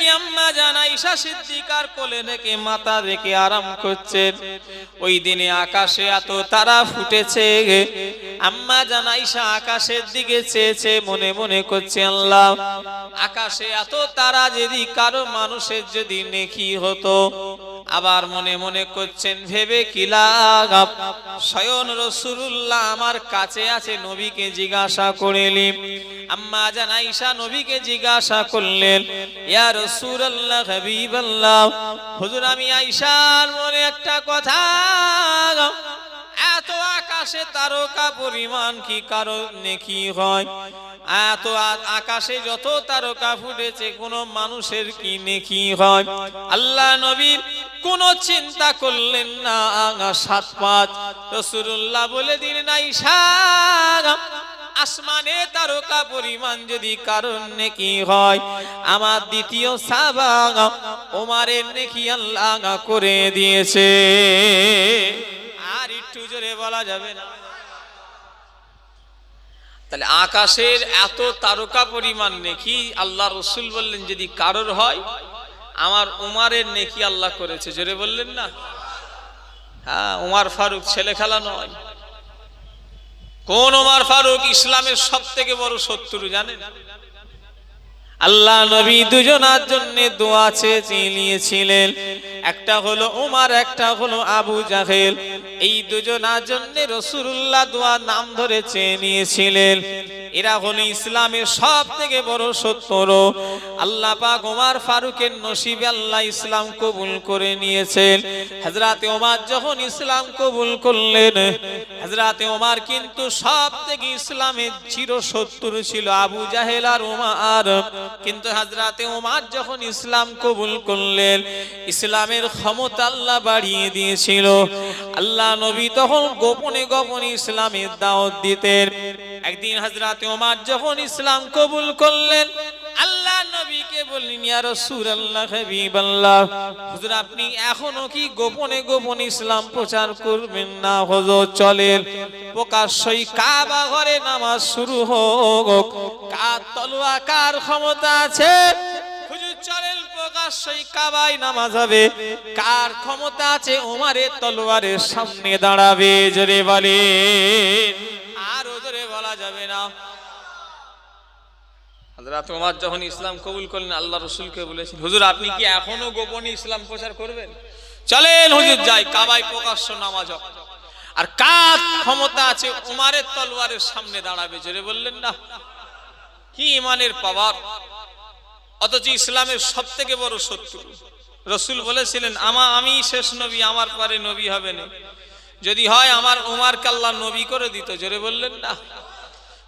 কি আম্মা জান আয়েশা সিদ্দিকার কোলে রেখে মাথা রেখে আরাম করছেন। ওই দিনে আকাশে এত তারা ফুটেছে, আম্মা জান আয়েশা আকাশের দিকে চেয়েছে, মনে মনে করছে আল্লাহ আকাশে এত তারা যদি কারো মানুষের যদি নেকি হতো। আবার মনে মনে করছেন ভেবে কি লাভ, স্বয়ং রাসূলুল্লাহ আমার কাছে আছে, নবীকে জিজ্ঞাসা করলেন। আম্মা জান আয়েশা নবীকে জিজ্ঞাসা করলেন, ইয়া রাসূলুল্লাহ হাবিবাল্লাহ, হুজুর আমি আয়েশার মনে একটা কথা, এত আকাশে তারকা পরিমাণ কি কারো নেকি হয়? এত আকাশে যত তারকা ফুটেছে কোন মানুষের কি নেকি হয়? আল্লাহ নবী কোন চিন্তা করলেন না, 7-5 রাসূলুল্লাহ বলে দিলেন আয়েশা আসমানে তারকা পরিমাণ যদি কারণ নেকি হয়, আমার দ্বিতীয় সাহাবা ওমরের নেকি আল্লাহ করে দিয়েছে। আর একটু জোরে বলা যাবে না? তাহলে আকাশের এত তারকা পরিমাণ নেকি আল্লাহ রাসূল বললেন যদি কারোর হয়, আমার উমারের নেকি আল্লাহ করেছে। জোরে বললেন না? হ্যাঁ, উমার ফারুক ছেলে খেলা নয়। কোন উমার ফারুক? ইসলামের সবথেকে বড় শত্রু জানেন? আল্লাহ নবী দুজনার জন্য দোয়া চেয়ে নিয়েছিলেন, একটা হলো উমার, একটা হলো আবু জাহেল। এই দুজনার জন্য রাসূলুল্লাহ দোয়া নাম ধরে চেয়ে নিয়েছিলেন। এরা হলো ইসলামের সবথেকে বড় শত্রু। আল্লাহ পাক ওমর ফারুকের নসিবে আল্লাহ ইসলাম কবুল করে নিয়েছেন। হযরতে ওমর যখন ইসলাম কবুল করলেন, হযরতে ওমর কিন্তু সবথেকে ইসলামের চিরশত্রু ছিল আবু জাহেল আর ওমর। কিন্তু হযরতে ওমর যখন ইসলাম কবুল করলেন, ইসলামের ক্ষমতা আল্লাহ বাড়িয়ে দিয়েছিল। আল্লাহ নবী তখন গোপনে গোপনে ইসলামের দাওয়াত দিতেন। একদিন হযরতে ওমর যখন ইসলাম কবুল করলেন, আল্লাহ নবীকে বললেন, ইয়া রাসূলুল্লাহ হাবিবাল্লাহ, হুজুর আপনি এখনো কি গোপনে গোপনে ইসলাম প্রচার করবেন না? হুজুর চলেন প্রকাশ্যই কাবা ঘরে নামাজ শুরু হোক। কার তলোয়ার, কার ক্ষমতা আছে? হুজুর চলেন প্রকাশ্যই কাবায় নামাজ হবে। কার ক্ষমতা আছে? ওমরের তলোয়ারের সামনে দাঁড়াবে। জোরে বলেন। আর জোরে বলা যাবে না? হযরত ওমর যখন ইসলাম কবুল করলেন, আল্লাহ রাসূলকে বলেছেন, হুজুর আপনি কি এখনো গোপনে ইসলাম প্রচার করবেন? চলেন হুজুর যাই কাবায় প্রকাশ্য নামাজ হোক। আর কার ক্ষমতা আছে? ওমরের তলোয়ারের সামনে দাঁড়াবে। জোরে বললেন না? কি ইমানের পাওয়ার! অথচ ইসলামের সবথেকে বড় শত্রু। রাসূল বলেছিলেন আমি শেষ নবী, আমার পরে নবী হবে না। যদি হয় আমার উমারকে আল্লাহ নবী করে দিত। জোরে বললেন না?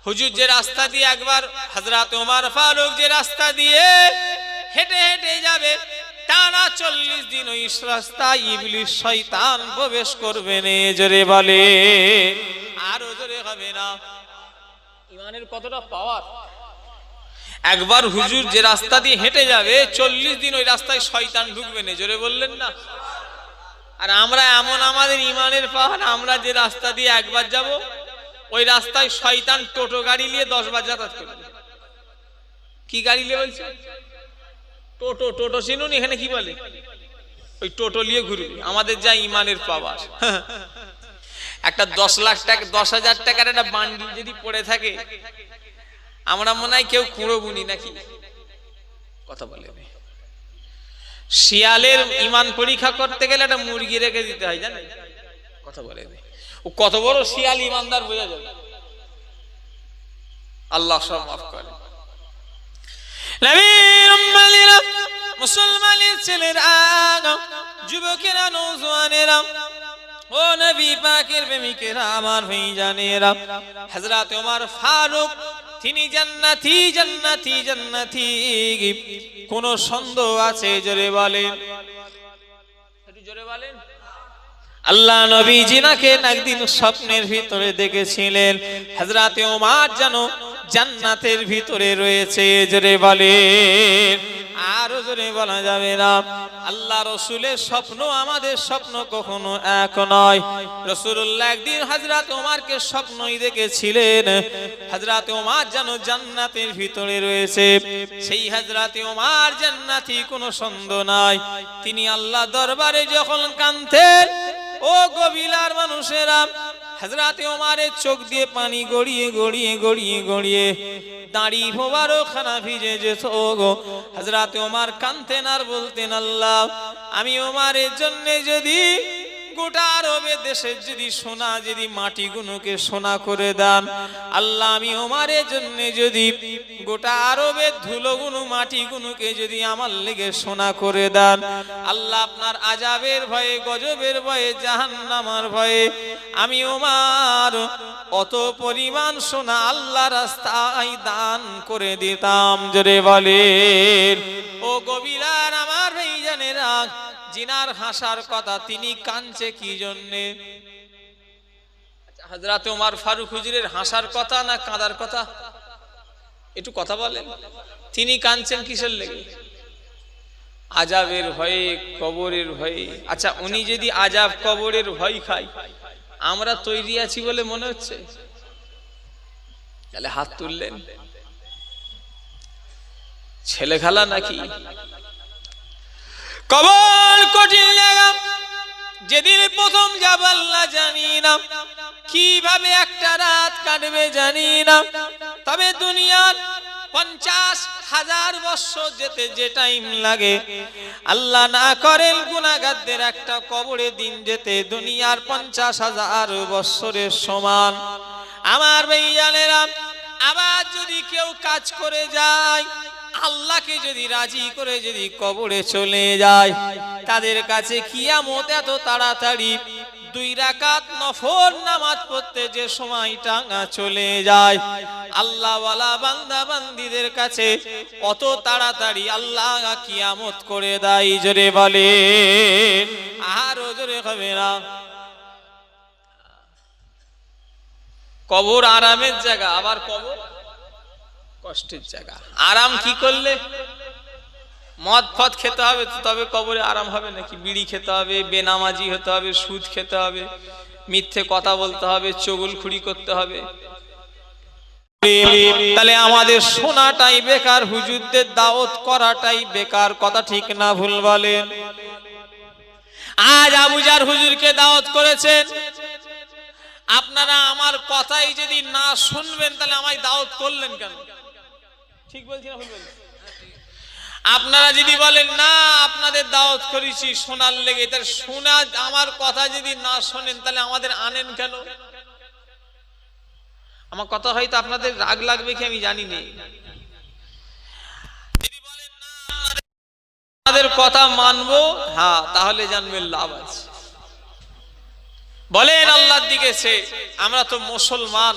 হুজুর যে রাস্তা দিয়ে একবার হযরত ওমর ফারুক যে রাস্তা দিয়ে হেঁটে হেঁটে যাবে, টানা 40 দিন ওই রাস্তায় ইবলিস শয়তান প্রবেশ করবে না। জোরে বলে। আর জোরে হবে না? ইমানের কতটা পাওয়ার! একবার হুজুর যে রাস্তা দিয়ে হেঁটে যাবে, 40 দিন ওই রাস্তায় শয়তান ঢুকবে না। জোরে বললেন না? আর আমরা এমন, আমাদের ইমানের পাহাড়, আমরা যে রাস্তা দিয়ে একবার যাব, ওই রাস্তায় শয়তান টোটো গাড়ি নিয়ে 10 বার যাতায়াত করবে। কি গাড়ি নিয়ে বলছে? টোটো। টোটো চিনুন এখানে কি বলে? ওই টোটো নিয়ে ঘুরবে। আমাদের যা ইমানের পাওয়ার! একটা 10 লাখ টাকা, 10,000 টাকার একটা বান্ডিল যদি পড়ে থাকে, আমরা মনে হয় কেউ কুঁড়ো গুনি নাকি? কথা বলে। শিয়ালের ইমান পরীক্ষা করতে গেলে একটা মুরগি রেখে দিতে হয়, জানেন? কথা বলে। ও কত বড় শিয়াল ইমানদার বোঝা যাবে। আল্লাহ সব মাফ করে। নবীর উম্মতিরা, মুসলমানের ছেলেরা, যুবকেরা, নওজোয়ানেরা, ও নবী পাকের প্রেমিকেরা, আমার ভাইজানেরা, হযরত ওমর ফারুক তিনি জান্নাতি, জান্নাতি, জান্নাতি। কোন সন্দেহ আছে? জোরে বলেন, একটু জোরে বলেন। আল্লাহ নবী জিনাকে একদিন স্বপ্নের ভিতরে দেখেছিলেন, হযরত ওমর যেন জান্নাতের ভিতরে রয়েছে। জোরে বলেন। আরো জোরে বলা যাবে না। আল্লাহ রসুলের স্বপ্ন আমাদের স্বপ্ন কখনো এক নয়। রাসূলুল্লাহ একদিন হযরত ওমরকে স্বপ্নই দেখেছিলেন, হযরত ওমর যেন জান্নাতের ভিতরে রয়েছে। সেই হযরত ওমর জান্নাতি কোনো সন্দেহ নাই। তিনি আল্লাহ দরবারে যখন কাঁদতেন, ও কবিলার মানুষেরা, হযরত ওমরের চোখ দিয়ে পানি গড়িয়ে গড়িয়ে গড়িয়ে গড়িয়ে দাড়ি মোবারকখানা ভিজে যেত গো। হযরত ওমর কাঁদতেন আর বলতেন, আল্লাহ আমি ওমরের জন্য যদি গোটা আরবের দেশের যদি সোনা, যদি মাটিগুলোকে সোনা করে দেন, আল্লাহ আমি ওমরের জন্য যদি গোটা আরবের ধুলোগুলো মাটিগুলোকে যদি আমার লেগে সোনা করে দেন, আল্লাহ আপনার আযাবের ভয়ে, গজবের ভয়ে, জাহান্নামের ভয়ে আমি ওমর অত পরিমাণ সোনা আল্লাহ রাস্তায় দান করে দিতাম। জোরে বলেন ও কবিলার আমার ভাইজানেরা, জিনার হাসার কথা, তিনি কাঁদছে কি জন্যে? হযরত ওমর ফারুক হুজুরের হাসার কথা না কাঁদার কথা? একটু কথা বলেন। তিনি কাঁদছেন কিসের লেগে? আযাবের ভয়ে, কবরের ভয়ে। আচ্ছা, উনি যদি আযাব কবরের ভয় খায়, আমরা তৈরি আছি বলে মনে হচ্ছে? তাহলে হাত তুললেন। ছেলে খেলা নাকি? কবর কঠিন জায়গা, যেদিন প্রথম যাব আল্লাহ জানি না, কিভাবে একটা রাত কাটবে জানি না। তবে দুনিয়ার 50,000 বছর যেতে যে টাইম লাগে, আল্লাহ না করেন গুনাহগারদের একটা কবরে দিন যেতে দুনিয়ার 50,000 বছরের সমান। আমার ভাইজানেরা, আবার যদি কেউ কাজ করে যায়, আল্লাহকে যদি রাজি করে যদি কবরে চলে যায়, তাদের কাছে কিয়ামত এত তাড়াতাড়ি 2 রাকাত নফল নামাজ পড়তে যে সময়টা চলে যায়, আল্লাহ ওয়ালা বান্দা বান্দীদের কাছে অত তাড়াতাড়ি আল্লাহ কিয়ামত করে দেয়। জোরে বলে, আরো জোরে হবে না। কবর আরামের জায়গা, আবার কবর কষ্টের জায়গা। আরাম কি করলে? মদ ফদ খেতে হবে তবে কবরে আরাম হবে নাকি? বিড়ি খেতে হবে, বেনামাজি হতে হবে, সুদ খেতে হবে, মিথ্যে কথা বলতে হবে, চগলখুড়ি করতে হবে। তাহলে আমাদের শোনাটাই বেকার, হুজুরদের দাওয়াত করাটাই বেকার। কথা ঠিক না ভুল বলেন? আজ আবুজার হুজুরকে দাওয়াত করেছেন, আপনারা আমার কথাই যদি না শুনবেন তাহলে আমায় দাওয়াত করলেন কেন? ঠিক বলছি না ভুল বলছি? আপনারা যদি বলেন না আপনাদের দাওয়াত করেছি শোনার লেগে, তাহলে শোনা আমার কথা যদি না শোনেন তাহলে আমাদের আনেন কেন? আমার কথা হয়তো আপনাদের রাগ লাগবে কি আমি জানি না। যদি বলেন না আপনাদের কথা মানবো, হ্যাঁ, তাহলে জানবেন লাভ আছে। বলেন আল্লাহর দিকে সে, আমরা তো মুসলমান,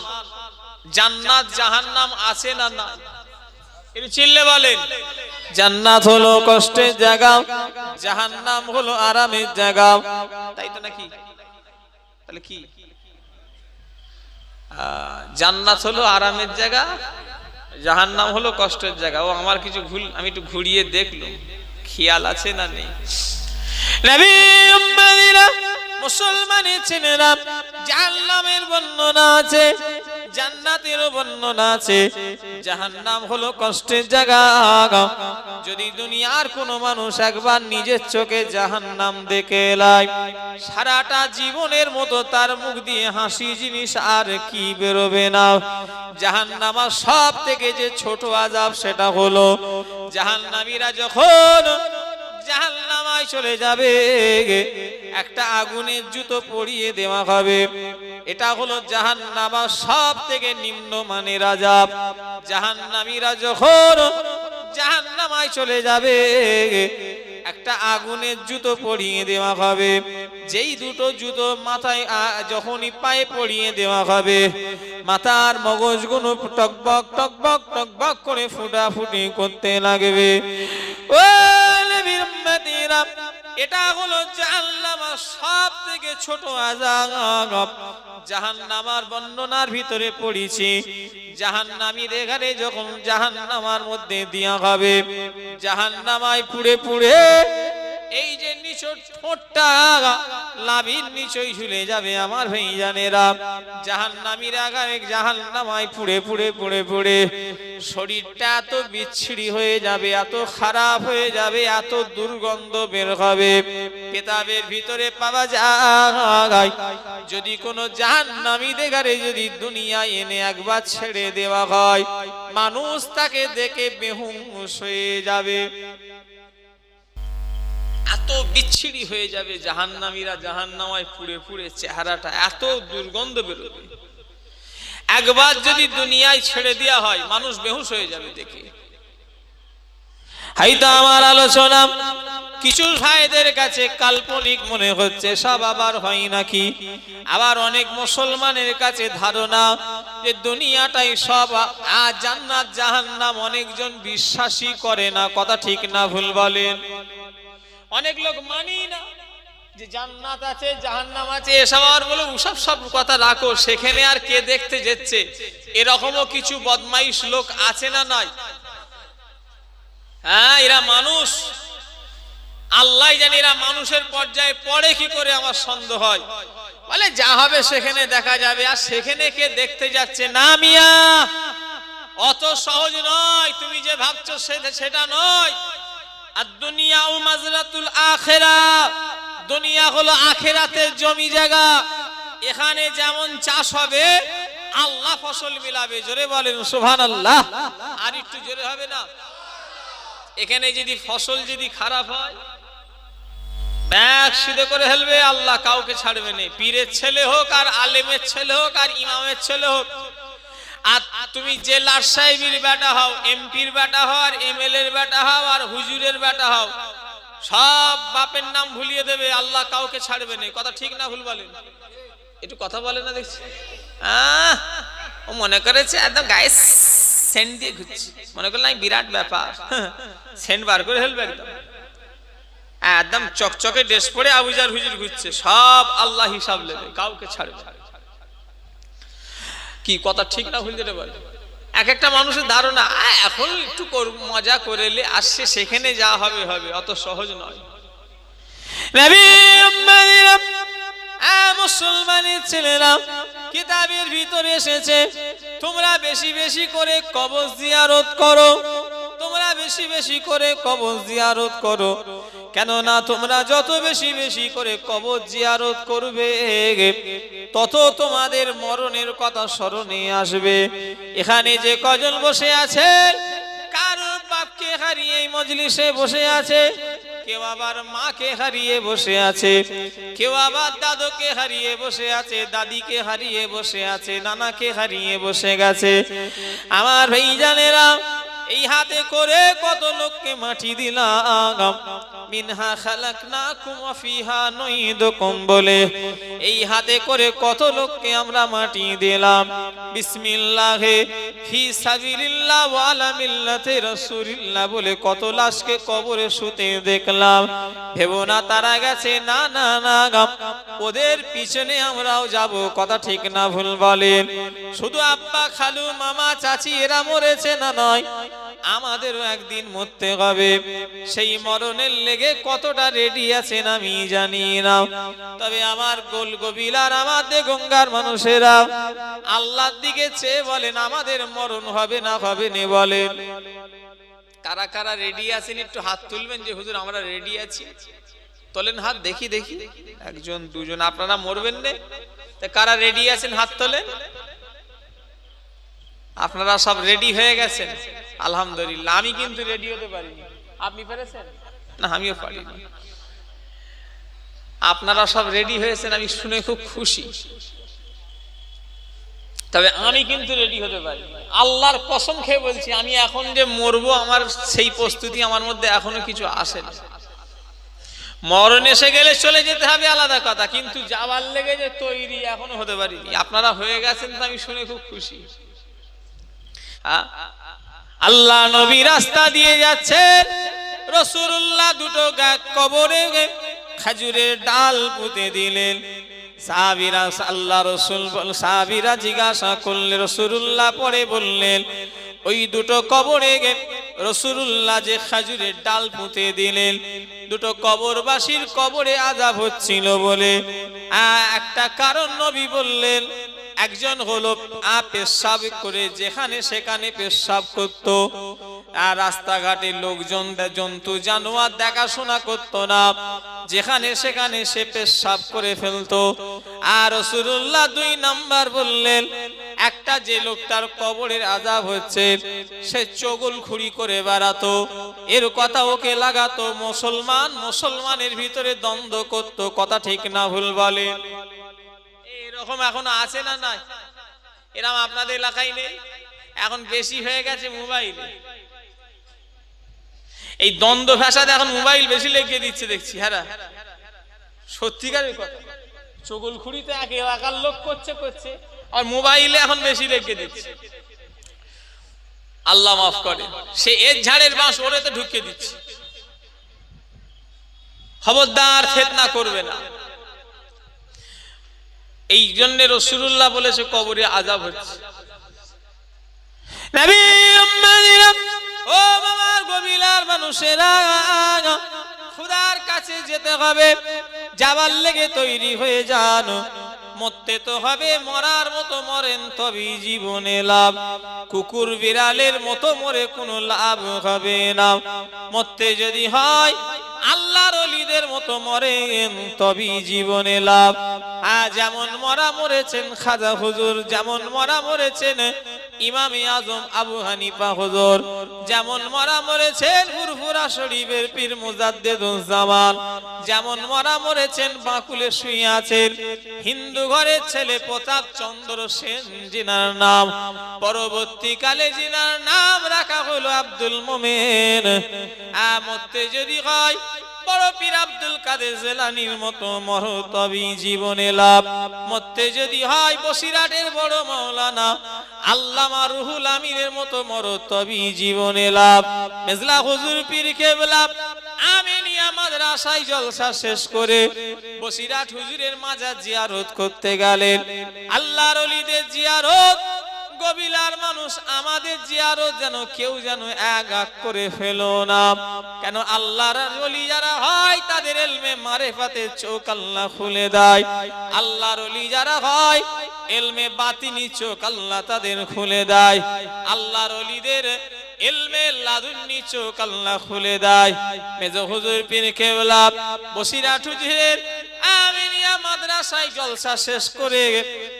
জান্নাত জাহান্নাম আছে না না? এটা চিল্লে বলেন। জান্নাত হলো কষ্টের জায়গা, জাহান্নাম হলো আরামের জায়গা, তাই তো নাকি? তাহলে কি? জান্নাত হলো আরামের জায়গা, জাহান্নাম হলো কষ্টের জায়গা। ও আমার কিছু ভুল, আমি একটু ঘুরিয়ে দেখলাম, খেয়াল আছে না নেই? নবী উম্মতিরা, মুসলমানের ছেলেরা, জাহান্নামের বর্ণনা আছে, জান্নাতের বর্ণনা আছে। জাহান্নাম হলো কষ্টের জায়গা। যদি দুনিয়ার কোনো মানুষ একবার নিজের চোখে জাহান্নাম দেখে এলায়, সারাটা জীবনের মতো তার মুখ দিয়ে হাসি জিনিস আর কি বেরোবে না। জাহান্নামের সব থেকে যে ছোট আযাব সেটা হলো, জাহান্নামীরা যখন জাহান্নামায় চলে যাবে, একটা আগুনের জুতো পরিয়ে দেওয়া হবে। এটা হলো জাহান্নামের সব থেকে নিম্ন মানের আযাব। জাহান্নামীরা যখন জাহান্নামায় চলে যাবে, একটা আগুনের জুতো পরিয়ে দেওয়া হবে। যেই দুটো জুতো মাথায় যখনই পায়ে পরিয়ে দেওয়া হবে, মাথার মগজগুলো টকবক টকবক টকবক করে ফুটাফুটি করতে লাগবে। ও নবীর উম্মতিরা, এটা হলো জাহান্নামের সব থেকে ছোট আযাব। জাহান্নামার বর্ণনার ভিতরে পড়েছি, জাহান্নামীদের ঘরে যখন জাহান্নামার মধ্যে দেয়া হবে, জাহান্নামায় পুড়ে পুড়ে এই যে নিচের ঠোঁটটা লাভির নিচেই ঝুলে যাবে আমার ভাইজানেরা। জাহান্নামীরা গায়ে জাহান্নামায় পুড়ে পুড়ে পুড়ে পুড়ে শরীরটা এত বিচ্ছিরি হয়ে যাবে, এত খারাপ হয়ে যাবে, এত দুর্গন্ধ বের হবে। কিতাবের ভিতরে পাওয়া যায় যদি কোনো জাহান্নামীদের গায়ে যদি দুনিয়ায় এনে একবার ছেড়ে দেওয়া হয়, মানুষ তাকে দেখে বেহুশ হয়ে যাবে, এত বিচ্ছিরি হয়ে যাবে। জাহান্নামীরা জাহান্নামায় পুড়ে পুড়ে চেহারাটা এত দুর্গন্ধ বেরোবে, একবার যদি দুনিয়ায় ছেড়ে দেওয়া হয় মানুষ বেহুশ হয়ে যাবে দেখে। হয়তো আমার আলোচনা কিছু ভাইদের কাছে কাল্পনিক মনে হচ্ছে, সব আবার হয় নাকি। আবার অনেক মুসলমানের কাছে ধারণা যে দুনিয়াটাই সব জান্নাত জাহান্নাম, অনেকজন বিশ্বাসই করে না। কথা ঠিক না ভুল বলেন? অনেক লোক মানি না যে জান্নাত আছে জাহান্নাম আছে, এসব আর বলে ওসব সব কথা রাখো, সেখানে আর কে দেখতে যাচ্ছে। এরকমও কিছু বদমাইশ লোক আছে না নয়? হ্যাঁ, এরা মানুষ, আল্লাহ জানে এরা মানুষের পর্যায়ে পড়ে কি করে, আমার সন্দেহ হয়। বলে যা হবে সেখানে দেখা যাবে, আর সেখানে কে দেখতে যাচ্ছে? না মিয়া, অত সহজ নয়, তুমি যে ভাবছো সেটা নয়। আর দুনিয়া ও মাজরাতুল আখিরাহ, দুনিয়া হলো আখিরাতের জমি জায়গা। এখানে যেমন চাষ হবে আল্লাহ ফসল মিলাবে। জোরে বলেন সুবহানাল্লাহ। আর একটু জোরে হবে না? এখানে যদি ফসল যদি খারাপ হয় ব্যাগ সিধে করে ফেলবে আল্লাহ, কাউকে ছাড়বে না। পীরের ছেলে হোক আর আলেমের ছেলে হোক আর ইমামের ছেলে হোক, আর তুমি যে লাট সাহেবের বেটা হও, এমপির বেটা হও, আর এমএলএ এর বেটা হও, আর হুজুরের বেটা হও, সব বাপের নাম ভুলিয়ে দেবে, আল্লাহ কাউকে ছাড়বে না। কথা ঠিক না ভুল বলেন? একটু কথা বলে না দেখছি। ও মনে করেছে একদম গায়ে সেন্ট দিয়ে ঘুরছে, মনে করলাম বিরাট ব্যাপার, সেন্ট বার করে ফেলবে একদম, একদম চকচকে ড্রেস পরে আবুজার হুজুর ঘুরছে, সব আল্লাহ হিসাব নেবে, কাউকে ছাড়বে। কি কথা ঠিক না ভুল যেটা বলে? এক একটা মানুষের ধারণা এখন একটু মজা করেলে আসছে, সেখানে যা হবে হবে, অত সহজ নয়। মুসলমানের ছেলেরা, কিতাবের ভিতরে এসেছে তোমরা বেশি বেশি করে কবর জিয়ারত করো, তোমরা বেশি বেশি করে কবর জিয়ারত করো। কেননা তোমরা যত বেশি বেশি করে কবর জিয়ারত করবে তত তোমাদের মরণের কথা স্মরণে আসবে। এখানে যে কজন বসে আছে, কারো বাপকে হারিয়ে এই মজলিসে বসে আছে, কেউ আবার মাকে হারিয়ে বসে আছে, কেউ আবার দাদুকে হারিয়ে বসে আছে, দাদিকে হারিয়ে বসে আছে, নানাকে হারিয়ে বসে গেছে। আমার ভাইজানেরা, এই হাতে করে কত লোককে মাটি দিলাম, মিনহা খালাকনাকুম ওয়া ফিহা নুঈদুকুম বলে এই হাতে করে কত লোককে আমরা মাটি দিলাম। বিসমিল্লাহে ফি সাবিলিল্লাহ ওয়া আলা মিল্লাতি রাসূলিল্লাহ বলে কত লাশকে কবরে শুতে দেখলাম। ভেবো না তারা গেছে, না না না, ওদের পিছনে আমরাও যাব। কথা ঠিক না ভুল বলেন? শুধু আব্বা খালু মামা চাচি এরা মরেছে না নয়, আমাদেরও একদিন মরতে হবে। সেই মরণের লেগে কতটা রেডি আছেন আমি জানি না। তবে আমার গোল গবিলার, আমাদের গঙ্গার মানুষেরা আল্লাহর দিকে চেয়ে বলেন আমাদের মরণ হবে না হবে না বলেন। কারা কারা রেডি আছেন একটু হাত তুলবেন যে হুজুর আমরা রেডি আছি। তোলেন হাত দেখি দেখি, একজন দুজন। আপনারা মরবেন না, কারা রেডি আছেন হাত তোলেন। আপনারা সব রেডি হয়ে গেছেন, আলহামদুলিল্লাহ। আমি কিন্তু রেডি হতে পারিনি, আপনি পেরেছেন? না, আমিও পারিনি। আপনারা সব রেডি হয়েছেন, আমি শুনে খুব খুশি। তবে আমি কিন্তু রেডি হতে পারি। আল্লাহর কসম খেয়ে বলছি, আমি এখন যে মরবো আমার সেই প্রস্তুতি আমার মধ্যে এখনো কিছু আসেনি। মরণ এসে গেলে চলে যেতে হবে আলাদা কথা, কিন্তু যাওয়ার লেগে যে তৈরি এখনো হতে পারিনি। আপনারা হয়ে গেছেন, তো আমি শুনে খুব খুশি। আল্লাহ নবী রাস্তা দিয়ে যাচ্ছেন, রাসূলুল্লাহ দুটো কবরে খেজুরের ডাল পুঁতে দিলেন। সাহাবীরা আল্লাহ রাসূল সাহাবীরা জিজ্ঞাসা করলেন, রাসূলুল্লাহ পরে বললেন, ওই দুটো কবরে রাসূলুল্লাহ যে খেজুরের ডাল পুঁতে দিলেন, দুটো কবরবাসীর কবরে আযাব হচ্ছিল বলে একটা কারণ নবী বললেন। একজন হলো পেশাব করে যেখানে সেখানে পেশাব করত, আর রাস্তাঘাটে লোকজন জন্তু জানোয়ার দেখাশোনা করত না, যেখানে সেখানে সে পেশাব করে ফেলতো। আর রাসূলুল্লাহ 2 নাম্বার বললেন, একটা যে লোকটার কবরের আযাব হচ্ছে সে চগলখুরি করে বেড়াতো, এর কথা ওকে লাগাতো, মুসলমানের ভিতরে দ্বন্দ্ব করত। কথা ঠিক না ভুল বলে? এরকম এখনো আছে না নাই? এরকম আপনাদের এলাকায় নেই? এখন বেশি হয়ে গেছে মোবাইলে। এই দ্বন্দ্ব ভাষাতে এখন মোবাইল বেশি লেগে দিচ্ছে দেখছি। হ্যাঁ, সত্যিকারের কথা। চগলখুরিতে একার লোক করছে, আর মোবাইলে এখন বেশি লেগে দিচ্ছে। আল্লাহ মাফ করে, সে এর ঝাড়ের বাঁশ ওরে তো ঢুকিয়ে দিচ্ছে। খবরদার ফিতনা করবে না। এই জন্য রাসূলুল্লাহ বলেছে কবরে আযাব হচ্ছে। নবী উম্মতিরা, ও বাবার গবিলার মানুষেরা, খোদার কাছে যেতে হবে, যাবার লেগে তৈরি হয়ে যান। মরতে তো হবে, মরার মতো মরেন তবেই জীবনে লাভ। কুকুর বিড়ালের মতো মরে কোনো লাভ হবে না। মরতে যদি হয় আল্লাহর ওলিদের মতো মরেন তবেই জীবনে লাভ। যেমন মরা মরেছেন খাজা হুজুর, যেমন মরা মরেছেন ইমামে আজম আবু হানিফা হুজুর, যেমন মরা মরেছেন ফুরফুরা শরীফের পীর মুজাদ্দেদুজ্জামান, যেমন মরা মরেছেন বাকুলে শুয়ে আছেন হিন্দু ঘরের ছেলে প্রতাপ চন্দ্র সেন, জিনার নাম পরবর্তীকালে জিনার নাম রাখা হলো আব্দুল মোমেন। মরতে যদি হয় বড় পীর আব্দুল কাদের জিলানীর মতো মরো তবেই জীবনে লাভ। মরতে যদি হয় বসিরহাটের বড় মাওলানা আল্লামা রুহুল আমিনের মতো মরো তবেই জীবনে লাভ। মেজলা হুজুর পীর কেবলা আমিনিয়া মাদ্রাসায় জলসা শেষ করে বসিরহাট হুজুরের মাজার জিয়ারত করতে গেলেন। আল্লাহর ওলিদের জিয়ারত, গবিলার মানুষ আমাদের জিয়ারত যেন কেউ যেন এক করে ফেলো না। কেন আল্লাহর ওলি যারা হয় তাদের ইলমে মারিফাতে চোখ আল্লাহ খুলে দেয়। আল্লাহর ওলি যারা হয় ইলমে বাতিনি চোখ আল্লাহ তাদের খুলে দেয়। আল্লাহর ওলিদের ইলমে লাদুন্নি চোখ আল্লাহ খুলে দেয়। মেজো হুজুর পীর কেবলা বসিরহাট হুজুরের আমিনিয়া মাদ্রাসায় জলসা শেষ করে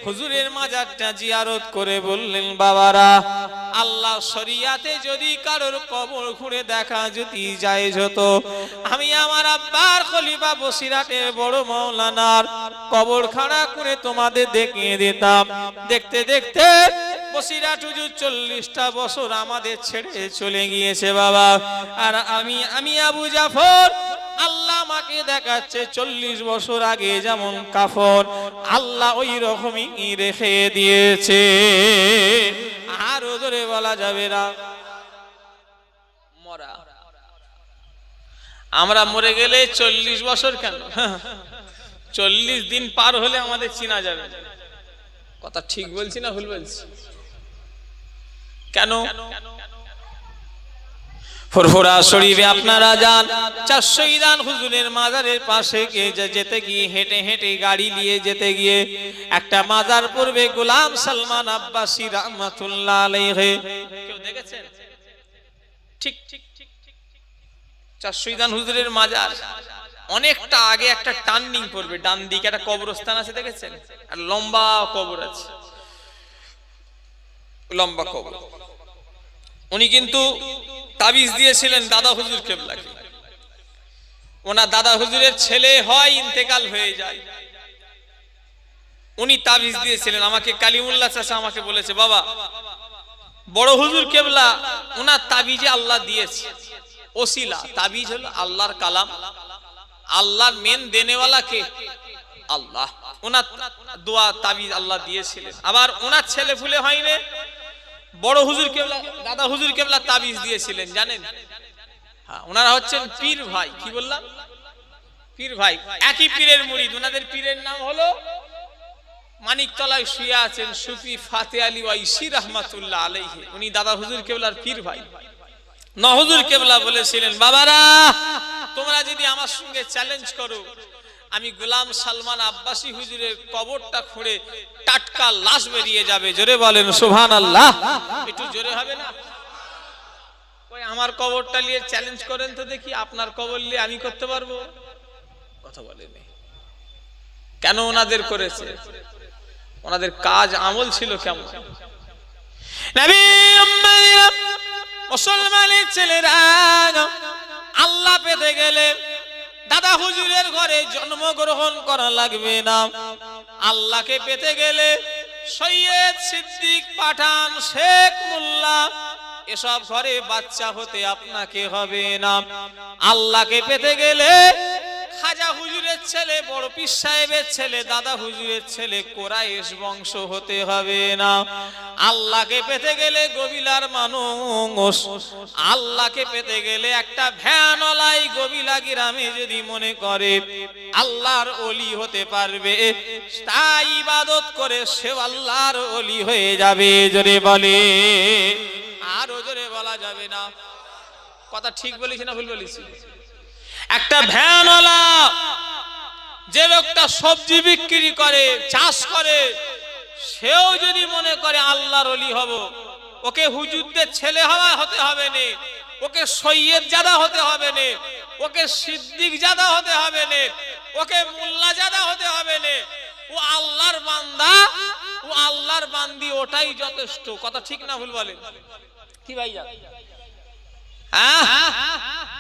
হুজুরের মাজারটা জিয়ারত করে বললেন, বাবারা, আল্লাহ শরিয়াতে যদি কারোর কবর ঘুরে দেখা যদি জায়েজ হতো, আমি আমার আব্বার খলিফা বসিরহাটের বড় মাওলানার কবর খাড়া করে তোমাদের দেখিয়ে দিতাম। দেখতে দেখতে বসিরহাট হুজুর 40টা বছর আমাদের ছেড়ে চলে গিয়েছে বাবা। আর আমি আবু জাফর, আল্লাহ আমাকে দেখাচ্ছে 40 বছর আগে যেমন কাফন আল্লাহ ওই রকমই রেখে দিয়েছে। আর ওজরে বলা যাবে না। মরা আমরা মরে গেলে 40 বছর কেন, 40 দিন পার হলে আমাদের চিনা যাবে। কথা ঠিক বলছি না ভুল বলছি? কেন? ফুরফুরা শরীফে আপনারা যান, 400 ইদান হুজুরের মাজারের পাশে যেতে গিয়ে হেঁটে হেঁটে গাড়ি নিয়ে যেতে গিয়ে একটা মাজার পড়বে গোলাম সালমান আব্বাসী রাহমাতুল্লাহ আলাইহি। কেউ দেখেছেন? ঠিক 400 ইদান হুজুরের মাজার অনেকটা আগে একটা টার্নিং পড়বে, ডান দিকে একটা কবরস্থান আছে, দেখেছেন? আর লম্বা কবর আছে, লম্বা কবর। উনি কিন্তু তাবিজ দিয়েছিলেন দাদা হুজুর কেবলাকে। ওনার দাদা হুজুরের ছেলে হয় ইন্তেকাল হয়ে যায়, উনি তাবিজ দিয়েছিলেন। আমাকে কালিমুল্লাহ চাচা আমাকে বলেছে, বাবা, বড় হুজুর কেবলা ওনার তাবিজে আল্লাহ দিয়েছে ওসিলা। তাবিজ হলো আল্লাহর কালাম, আল্লাহর মেন দেনেওয়ালা কে? আল্লাহ। ওনার দোয়া তাবিজ আল্লাহ দিয়েছিলেন। আবার ওনার ছেলে ফুলে হয়নি, বড় হুজুর কেবলা দাদা হুজুর কেবলা তাবিজ দিয়েছিলেন, জানেন? হ্যাঁ, ওনারা হচ্ছেন পীর ভাই। কি বললাম? পীর ভাই, একই পীরের মুরিদ। ওনাদের পীরের নাম হলো মানিকতলায় শুয়ে আছেন সুফি ফাতে আলী ওয়াইসি রহমাতুল্লাহ আলাইহি, উনি দাদা হুজুর কেবলার পীর ভাই। হুজুর কেবলা বলেছিলেন, বাবারা তোমরা যদি আমার সঙ্গে চ্যালেঞ্জ করো, আমি গোলাম সালমান আব্বাসী হুজুরের কবরটা খুঁড়ে টাটকা লাশ বেরিয়ে যাবে। জোরে বলেন সুবহানাল্লাহ। একটু জোরে হবে না? ওই আমার কবরটা নিয়ে চ্যালেঞ্জ করেন তো দেখি, আপনার কবর নিয়ে আমি করতে পারবো? কথা বলেনি। কেন ওনাদের করেছে? ওনাদের কাজ আমল ছিল কেমন? নবী মুসলমানের ছেলেরা আল্লাহ পেতে গেলে দাদা হুজুরের ঘরে জন্মগ্রহণ করা লাগবে না। আল্লাহকে পেতে গেলে সৈয়দ সিদ্দিক পাঠান শেখ মোল্লা এসব ঘরে বাচ্চা হতে আপনাকে হবে না। আল্লাহকে পেতে গেলে খাজা হুজুরের ছেলে, বড় পীর সাহেবের ছেলে, দাদা হুজুরের ছেলে কোরাইশ বংশ হতে হবে না। আল্লাহকে পেতে গেলে গবিলার মানুষ, আল্লাহকে পেতে গেলে একটা ভ্যানলাই গবিলা গ্রামে যদি মনে করে আল্লাহর ওলি হতে পারবে, তাই ইবাদত করে সে আল্লাহর ওলি হয়ে যাবে। জোরে বলে, আর জোরে বলা যাবে না। কথা ঠিক বলেছি না ভুল বলেছি? একটা ভ্যানওয়ালা, যে লোকটা সবজি বিক্রি করে, চাষ করে, সেও যদি মনে করে আল্লাহর ওলি হব, ওকে হুজুরদের ছেলে হতে হবে না, ওকে সৈয়দ জাদা হতে হবে না, ওকে সিদ্দিক জাদা হতে হবে না, ওকে মোল্লা জাদা হতে হবে না, ও আল্লাহর বান্দা, ও আল্লাহর বান্দি, ওটাই যথেষ্ট। কথা ঠিক না ভুল বলেন? কি ভাই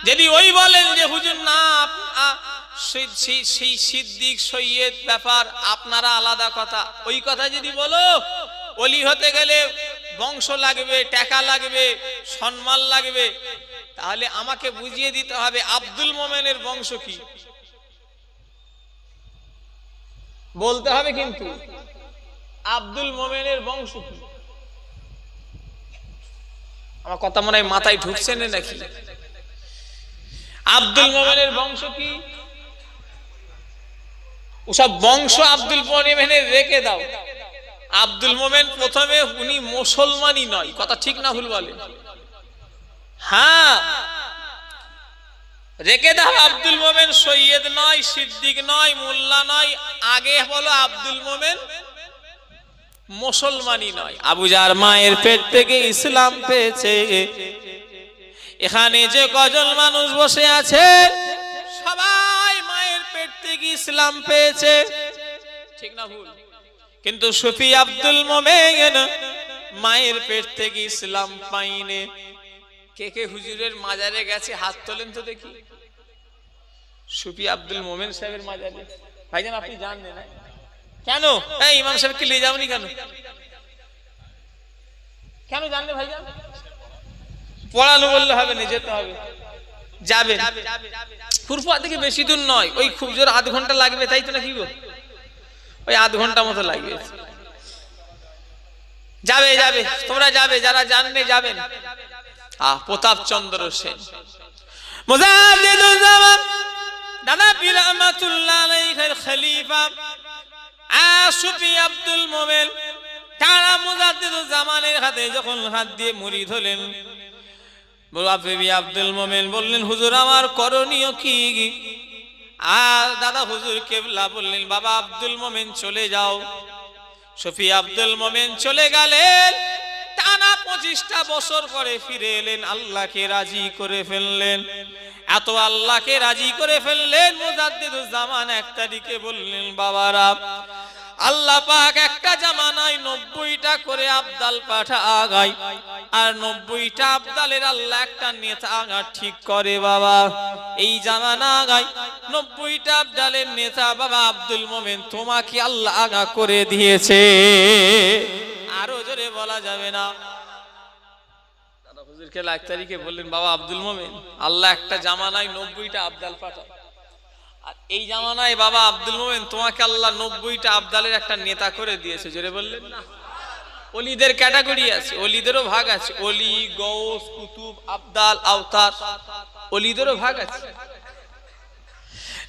যদি ওই বলেন যে হুজুর না সেই সিদ্দিক সৈয়দ ব্যাপার আপনারা আলাদা কথা, ওই কথা যদি বলো, ওলি হতে গেলে বংশ লাগবে, টাকা লাগবে, সম্মান লাগবে, তাহলে আমাকে বুঝিয়ে দিতে হবে আব্দুল মোমেনের বংশ কি, বলতে হবে। কিন্তু আব্দুল মোমেনের বংশ কি? আমার কথা মনে হয় মাথায় ঢুকছে না নাকি? আব্দুল মোমেনের বংশ কি? ওসব বংশ আব্দুল মোমেনের রেখে দাও। আব্দুল মোমেন প্রথমে উনি মুসলমানই নয়। কথা ঠিক না ভুল বলে? হ্যাঁ, রেখে দাও। আব্দুল মোমেন সৈয়দ নয়, সিদ্দিক নয়, মোল্লা নয়, আগে বলো আব্দুল মোমেন মুসলমানই নয়। আবু জার মায়ের পেট থেকে ইসলাম পেয়েছে। এখানে যে কজন মানুষ বসে আছে সবাই মায়ের পেট থেকে ইসলাম পেয়েছে, ঠিক না ভুল? কিন্তু সুফি আব্দুল মোমেন মায়ের পেট থেকে ইসলাম পাইনি। কে কে হুজুরের মাজারে গেছে হাত তোলেন তো দেখি। সুফি আব্দুল মোমেন সাহেবের মাজারে ভাইজান আপনি জানেন না কেন? এই ইমাম সাহেবকে নিয়ে যাওনি কেন? কেন জানলে ভাইজান? পড়ানো বললে হবে না, যেতে হবে, যাবে। ফুরফুরা থেকে বেশি দূর নয়, ওই খুব জোর আধ ঘন্টা লাগবে, তাই তো নাকি গো? ওই আধ ঘন্টা মতো লাগবে। যাবে যাবে, তোমরা যাবে, যারা জানবে যাবেন। প্রতাপ চন্দ্র সেন মুজাদ্দিদুজ্জামান দাদা পীর রহমাতুল্লাহ আলাইহির খলিফা সুফি আব্দুল মোমেন তারা মুজাদ্দিদুজ্জামানের হাতে যখন হাত দিয়ে মুরিদ হলেন, আব্দুল মোমেন বললেন, হুজুর আমার করণীয় কি? আর দাদা হুজুর কেবলা বললেন, বাবা আব্দুল মোমেন চলে যাও। সুফি আব্দুল মোমেন চলে গেলেন। টানা 25টা বছর পরে ফিরে এলেন, আল্লাহকে রাজি করে ফেললেন। এত আল্লাহকে রাজি করে ফেললেন, মুজাদ্দিদুজ্জামান এক তারিখে বললেন, বাবারা আল্লাহ পাক একটা জামানায় 90টা করে আবদাল পাঠায়, আর 90টা আবদালের আল্লাহ একটা নেতা ঠিক করে। বাবা এই জামানায় 90টা আবদালের নেতা বাবা আব্দুল মোমেন তোমাকে আল্লাহ আগা করে দিয়েছে। আরো জোরে বলা যাবে না? দাদা হুজুরকে এক তারিখে বললেন, বাবা আব্দুল মোমেন আল্লাহ একটা জামানায় 90টা আবদাল পাঠায়, আর এই জামানায় বাবা আব্দুল মোমেন তোমাকে আল্লাহ 90টা আবদালের একটা নেতা করে দিয়েছে। জোরে বললেন না? ওলিদের ক্যাটাগরি আছে, ওলিদেরও ভাগ আছে, ওলি, গৌস, কুতুব, আবদাল, আওতার, ওলিদেরও ভাগ আছে।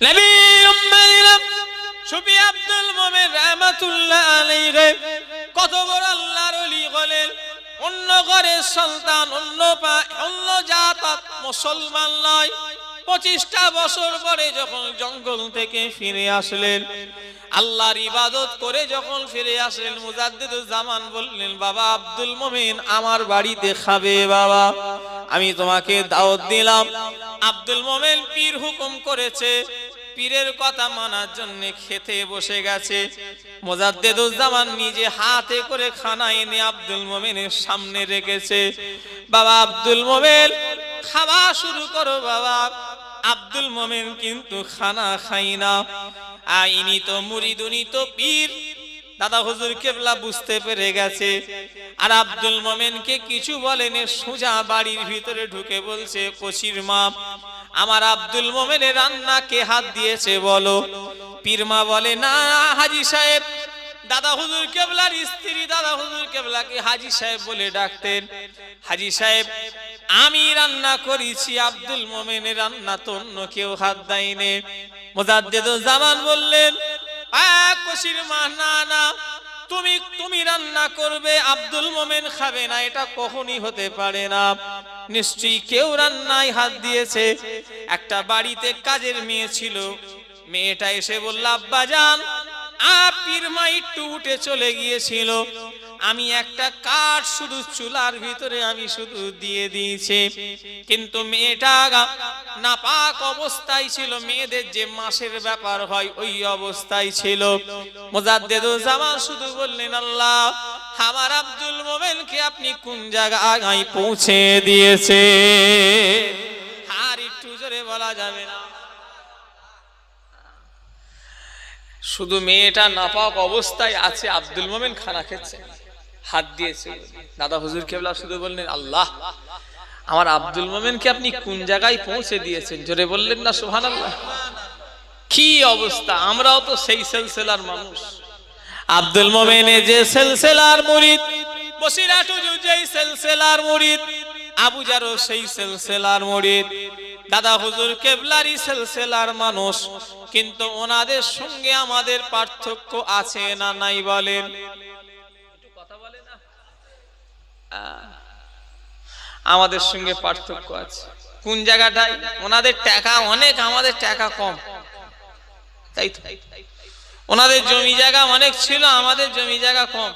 নবী সুফি আব্দুল মোমেন রাহমাতুল্লাহ আলাইহি কত বড় আল্লাহর ওলি হলেন। অন্য ঘরের সন্তান, অন্য জাত মুসলমান নয়। 25টা বছর পরে যখন জঙ্গল থেকে ফিরে আসলেন, আল্লাহর ইবাদত করে যখন ফিরে আসলেন, মুজাদ্দিদুজ জামান বললেন, বাবা আব্দুল মোমেন আমার বাড়িতে খাবে বাবা, আমি তোমাকে দাওয়াত দিলাম। আব্দুল মোমেন পীর হুকুম করেছে, পীরের কথা মানার জন্য খেতে বসে গেছে। মুজাদ্দিদুজ জামান নিজে হাতে করে খানা এনে আব্দুল মোমেনের সামনে রেখেছে। বাবা আব্দুল মোমেন খাওয়া শুরু করো বাবা। আব্দুল মোমেন কিন্তু খানা খাই না। ইনি তো মুরিদ, উনি তো পীর। দাদা হুজুর কেবলা বুঝতে পেরে গেছে। আর আব্দুল মোমেনকে কিছু বলেনি, সোজা বাড়ির ভিতরে ঢুকে বলছে, কচির মা আমার আব্দুল মোমেনের রান্না কে হাত দিয়েছে বলো। পীর মা বলে, না হাজী সাহেব। দাদা হুজুর কেবলার স্ত্রী দাদা হুজুর কেবলাকে হাজী সাহেব বলে ডাকতেন। হাজী সাহেব আমি রান্না করেছি, আব্দুল মোমেনের রান্না তো অন্য কেউ হাত দেয়নি। মুজাদ্দিদুজ জামান বললেন, কচির মা না না, তুমি রান্না করবে, আব্দুল মোমেন খাবে না, এটা কখনই হতে পারে না। নিশ্চয়ই কেউ রান্নায় হাত দিয়েছে। একটা বাড়িতে কাজের মেয়ে ছিল, মেয়েটা এসে বলল, আব্বাজান পীর মা একটু উঠে চলে গিয়েছিল, আমি একটা কাঠ শুধু চুলার ভিতরে আমি শুধু দিয়ে দিয়েছি, কিন্তু মেয়েটা নাপাক অবস্থায় ছিল। মেয়েদের যে মাসের ব্যাপার হয় ওই অবস্থায় ছিল। মুজাদ্দিদুজ জামান শুধু বললেন, আল্লাহ আমার আব্দুল মোমেনকে আপনি কোন জায়গায় পৌঁছে দিয়েছে। আর একটু জোরে বলা যাবে না। শুধু মেয়েটা নাপাক অবস্থায় আছে, আব্দুল মোমেন খানা খেচ্ছে, হাত দিয়েছে। দাদা হুজুর কেবলা শুধু বললেন, আল্লাহ আমার আব্দুল মোমেনকে আপনি কোন জায়গায় পৌঁছে দিয়েছেন। জোরে বললেন না সুবহানাল্লাহ। কি অবস্থা! আমরাও তো সেই সিলসিলার মানুষ। আব্দুল মোমেনের যে সিলসিলার মুরিদ, বসিরাট হুজুর যেই সিলসিলার মুরিদ, আবু জারও সেই সিলসিলার মুরিদ, দাদা হুজুর কেবলারই সিলসিলার মানুষ। কিন্তু ওনাদের সঙ্গে আমাদের পার্থক্য আছে না নাই বলেন? আমাদের সঙ্গে পার্থক্য আছে। কোন জায়গাটায়? ওনাদের টাকা অনেক, আমাদের টাকা কম, তাই তো। ওনাদের জমি জায়গা অনেক ছিল, আমাদের জমি জায়গা কম।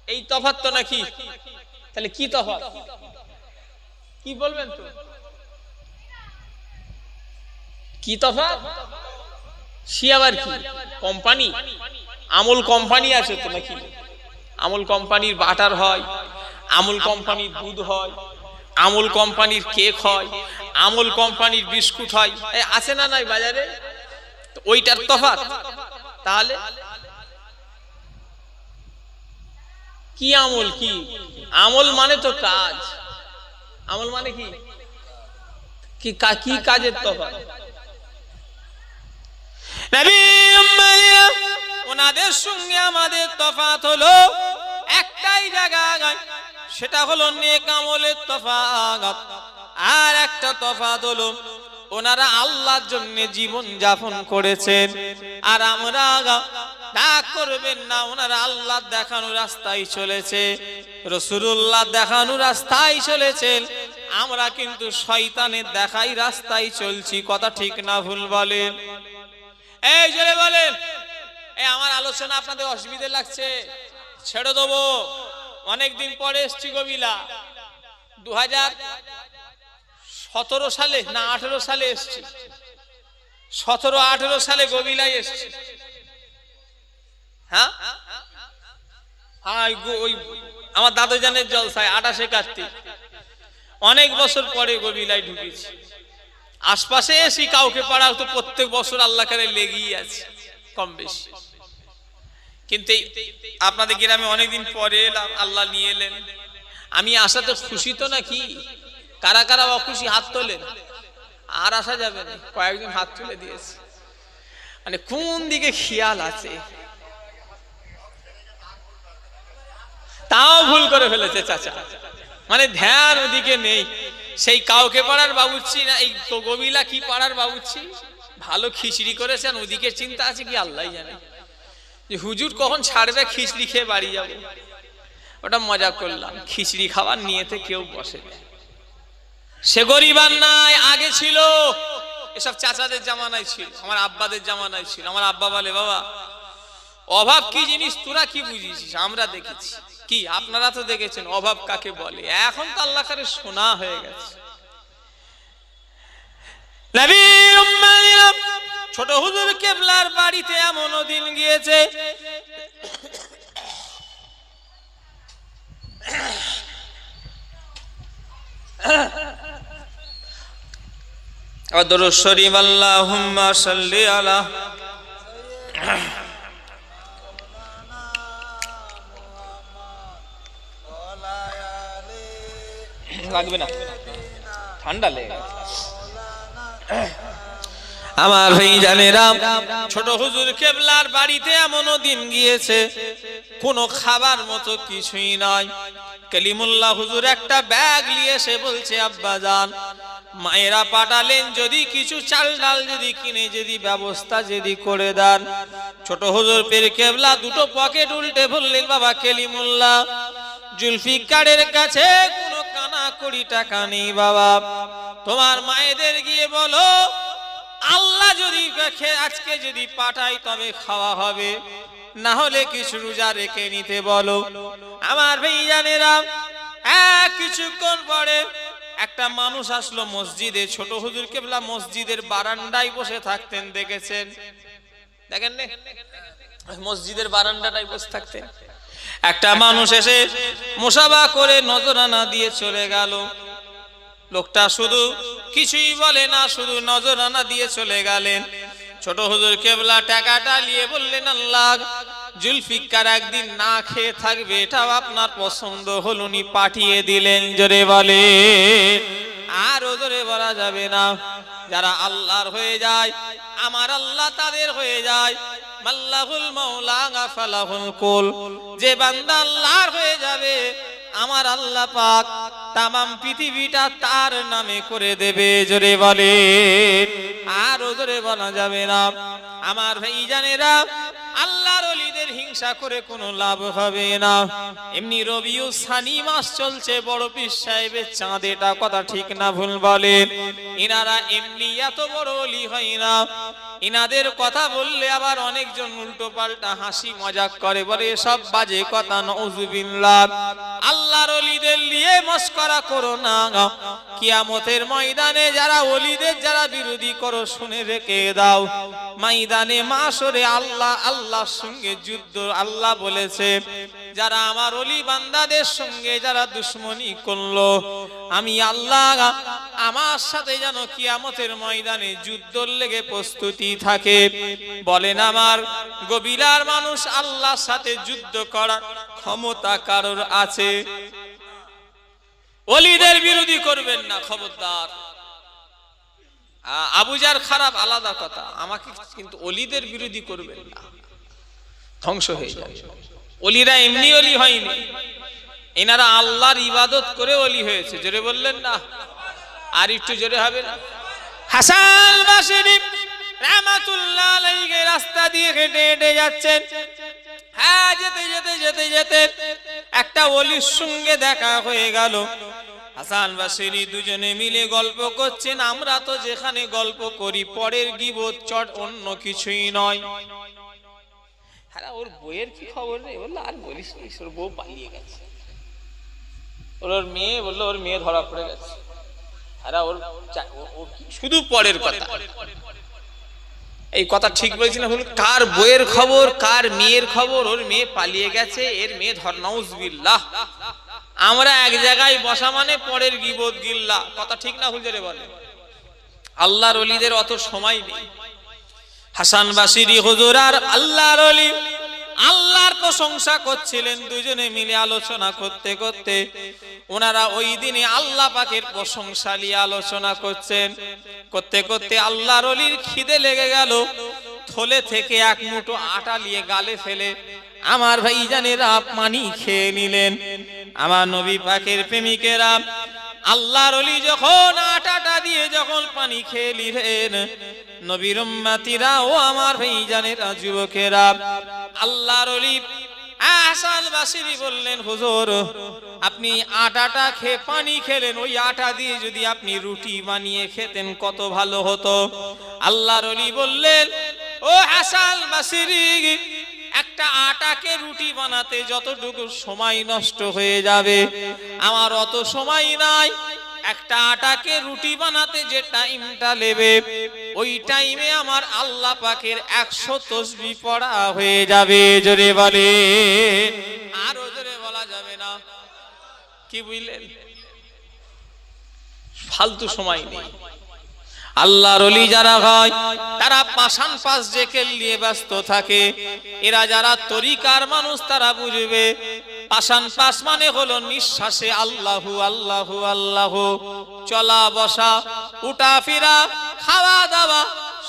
এই তফাৎ তো নাকি? তাহলে কি তফাৎ? কি বলবেন তো? কি তফাৎ? সে আবার কি কোম্পানি? আমুল কোম্পানি আছে তো নাকি? আমুল কোম্পানির বাটার হয়, আমুল কোম্পানির দুধ হয়, আমুল কোম্পানির কেক হয়, আমুল কোম্পানির বিস্কুট হয়, আছে না নাই বাজারে? ওইটার তফাৎ। তাহলে কি আমল? কি আমল মানে তো কাজ। আমল মানে কি? কি কাজের তফাৎ? ওনাদের সঙ্গে আমাদের তফাৎ হলো একটাই জায়গায়, সেটা হলো নেক আমলের তফাৎ। আর একটা তফাৎ হলো ওনারা আল্লাহর জন্য জীবন যাপন করেছেন, আর আমরা তা করবেন না। ওনারা আল্লাহ দেখানো রাস্তায় চলেছে, রাসূলুল্লাহ দেখানো রাস্তায় চলেছেন, আমরা কিন্তু শয়তানের দেখাই রাস্তায় চলছি। কথা ঠিক না ভুল বলেন? এই জোরে বলেন। এই আমার আলোচনা আপনাদের অসুবিধা লাগছে? ছেড়ে দেবো। অনেকদিন পরে এসছি গবিলা। 2017 সালে না 18 সালে এসছি। 17-18 সালে গবিলায় এসছি। হ্যাঁ, ওই আমার দাদুজানের জলসায় 28 কার্তিক। অনেক বছর পরে গবিলায় ঢুকেছি। আশপাশে এসি কাউকে পাড়া তো প্রত্যেক বছর আল্লাহ করে লেগেই আছে কম বেশি। কিন্তু আপনাদের গ্রামে অনেকদিন পরে এলাম, আল্লাহ নিয়ে এলেন। আমি আসাতে খুশি তো নাকি? কারা কারা অখুশি হাত তোলেন। আর আসা যাবে না। কয়েকজন হাত তুলে দিয়েছে। মানে কোন দিকে খেয়াল আছে তাও ভুল করে ফেলেছে চাচা। মানে ধ্যান ওদিকে নেই। সেই কাউকে পাড়ার বাবুচ্ছি না, এই গবিলা কি পাড়ার বাবুচ্ছি ভালো খিচড়ি করেছেন, ওদিকে চিন্তা আছে কি আল্লাহ জানে, যে হুজুর কখন ছাড়বে, খিচড়ি খেয়ে বাড়ি যাবো। ওটা মজা করলাম, খিচড়ি খাবার নিয়েতে কেউ বসে না। সে গরিবার নাই, আগে ছিল, এসব চাচাদের জামানায় ছিল, আমার আব্বাদের জামানায় ছিল। আমার আব্বা বলে, বাবা অভাব কি জিনিস তোরা কি বুঝিস, আমরা দেখেছি। কি আপনারা তো দেখেছেন অভাব কাকে বলে, এখন তো আল্লাহ করে শোনা হয়ে গেছে। ছোট হুজুর কেবলার বাড়িতে এমনও দিন গিয়েছে, দরুদ শরীফ আল্লাহুম্মা সাল্লি আলা লাগবে না, ঠান্ডা লেগে আমার ভাই জানেরা। ছোট হুজুর কেবলার বাড়িতে এমনও দিন গিয়েছে কোনো খাবার মতো কিছুই নাই। কালিমুল্লাহ হুজুর একটা ব্যাগ নিয়ে এসে বলছে, আব্বা জান মায়েরা পাঠালেন যদি কিছু চাল ডাল যদি কিনে যদি ব্যবস্থা যদি করে দেন। ছোট হুজুর পীর কেবলা দুটো পকেট উল্টে বললেন, বাবা কালিমুল্লাহ জুলফিকারের কাছে কোনো কানা কড়ি টাকা নেই বাবা, তোমার মায়েদের গিয়ে বলো আল্লাহ যদি আজকে যদি পাঠাই তবে খাওয়া হবে, না হলে কিছু রোজা রেখে নিতে বলো। আমার ভাইজানেরা কিছুক্ষণ পরে একটা মানুষ আসলো মসজিদে। ছোট হুজুর কেবলা মসজিদের বারান্দায় বসে থাকতেন, দেখেছেন? দেখেন না, মসজিদের বারান্দাটায় বসে থাকতেন। একটা মানুষ এসে মুসাফা করে নজরানা দিয়ে চলে গেল। লোকটা শুধু কিছুই বলে না, শুধু নজরানা দিয়ে চলে গেলেন। ছোট হুজুর কেবলা টাকাটা নিয়ে বললেন, আল্লাহ জুলফিকার একদিন না খেয়ে থাকবে, এটাও আপনার পছন্দ হলো, নি পাঠিয়ে দিলেন। জোরে বলে, আর জোরে বলা যাবে না। যারা আল্লাহর হয়ে যায় আমার আল্লাহ তাদের হয়ে যায়। মাল্লাহুল মাওলা ফালাহুল কুল, যে বান্দা আল্লাহর হয়ে যাবে আমার আল্লাহ পাক তামাম পৃথিবীটা তার নামে করে দেবে। জোরে বলে, আর জোরে বলা যাবে না। আমার ভাইজানেরা আল্লাহর ওলিদের হিংসা করে কোনো লাভ হবে না। এমনি রবিউ সানি মাস চলছে, বড় পীর সাহেবের চাঁদ, এটা কথা ঠিক না ভুল বলেন? ইনারা এমনি এত বড় ওলি হয় না। ইনাদের কথা বললে আবার অনেকজন উল্টো পাল্টা হাসি মজাক করে, বলে সব বাজে কথা, নাউযুবিল্লাহ। আল্লাহর ওলিদের নিয়ে মস্করা করো না। কিয়ামতের ময়দানে যারা ওলিদের যারা বিরোধী করো শুনে রেখে দাও, ময়দানে মাশরে আল্লাহ আল্লাহর সঙ্গে যুদ্ধ। আল্লাহ বলেছে যারা আমার ওলি বান্দাদের সঙ্গে যারা দুশমনি করলো, আমি আল্লাহ আমার সাথে যেন কিয়ামতের ময়দানে যুদ্ধ লেগে প্রস্তুতি থাকে। বলেন আমার গবিলার মানুষ আল্লাহর সাথে যুদ্ধ করার ক্ষমতা কারোর আছে? ওলিদের বিরোধী করবেন না, খবরদার। আবুজার খারাপ আলাদা কথা, আমাকে কিন্তু ওলিদের বিরোধী করবেন না, ধ্বংস হয়ে যাবে। ওলিরা এমনি ওলি হয়নি, এনারা আল্লাহর ইবাদত করে ওলি হয়েছে। জোরে বললেন না? আর একটু জোরে হবে না? হাসান বাসরি রাহমাতুল্লাহ আলাইহি রাস্তা দিয়ে হেঁটে হেঁটে যাচ্ছেন। হ্যাঁ, যেতে যেতে যেতে যেতে একটা ওলির সঙ্গে দেখা হয়ে গেল। হাসান বাসরি দুজনে মিলে গল্প করছেন। আমরা তো যেখানে গল্প করি পরের গীবত চট, অন্য কিছুই নয়। হ্যাঁ, ওর বইয়ের কি খবর রে? বললো আর বলিস না, ওর বউ পালিয়ে গেছে। ওর মেয়ে বললো ওর মেয়ে ধরা পড়ে গেছে। আরে ওর শুধু পরের কথা, এই কথা ঠিক বলছি না ভুল? কার বইয়ের খবর, কার মেয়ের খবর? ওর মেয়ে পালিয়ে গেছে, এর মেয়ে ধর, নাউজুবিল্লাহ। আমরা এক জায়গায় বসা মানে পরের গীবত গিল্লা, কথা ঠিক না ভুল? জোরে বলে। আল্লাহর ওলিদের অত সময় নেই। হাসান বাসরি হুজুর আর আল্লাহর ওলি আল্লাহর প্রশংসা করছিলেন। দুজনে মিলে আলোচনা করতে করতে ওনারা ওই দিনে আল্লাহ পাকের প্রশংসা নিয়ে আলোচনা করছেন। করতে করতে আল্লাহর ওলির খিদে লেগে গেল। থলে থেকে এক মুঠো আটা নিয়ে গালে ফেলে আমার ভাইজানেরা পানি খেয়ে নিলেন। আমার নবী পাকের প্রেমিকেরা আল্লাহর ওলি যখন আটাটা দিয়ে যখন পানি খেয়ে নিলেন, নবীর উম্মতিরা ও আমার ভাইজানেরা যুবকেরা, আল্লাহর ওলি হাসান বসরি বললেন, হুজুর আপনি আটাটা খেয়ে পানি খেলেন, ওই আটা দিয়ে যদি আপনি রুটি বানিয়ে খেতেন কত ভালো হতো। আল্লাহর ওলি বললেন, ও হাসান বসরি, একটা আটাকে রুটি বানাতে যতটুকু সময় নষ্ট হয়ে যাবে আমার অত সময় নাই। একটা আটাকে রুটি বানাতে যে টাইমটা নেবে ওই টাইমে আমার আল্লাহ পাকের 100 তাসবিহ পড়া হয়ে যাবে। জোরে বলে, আরো জোরে বলা যাবে না। কি বুঝলেন? ফালতু সময় নেই। আল্লাহর ওলি যারা হয় তারা পাশান পাশ জেকের নিয়ে ব্যস্ত থাকে। এরা যারা তরিকার মানুষ তারা বুঝবে পাশান পাশ মানে হলো নিঃশ্বাসে আল্লাহু আল্লাহু আল্লাহু, চলা বসা উঠা ফিরা খাওয়া দাওয়া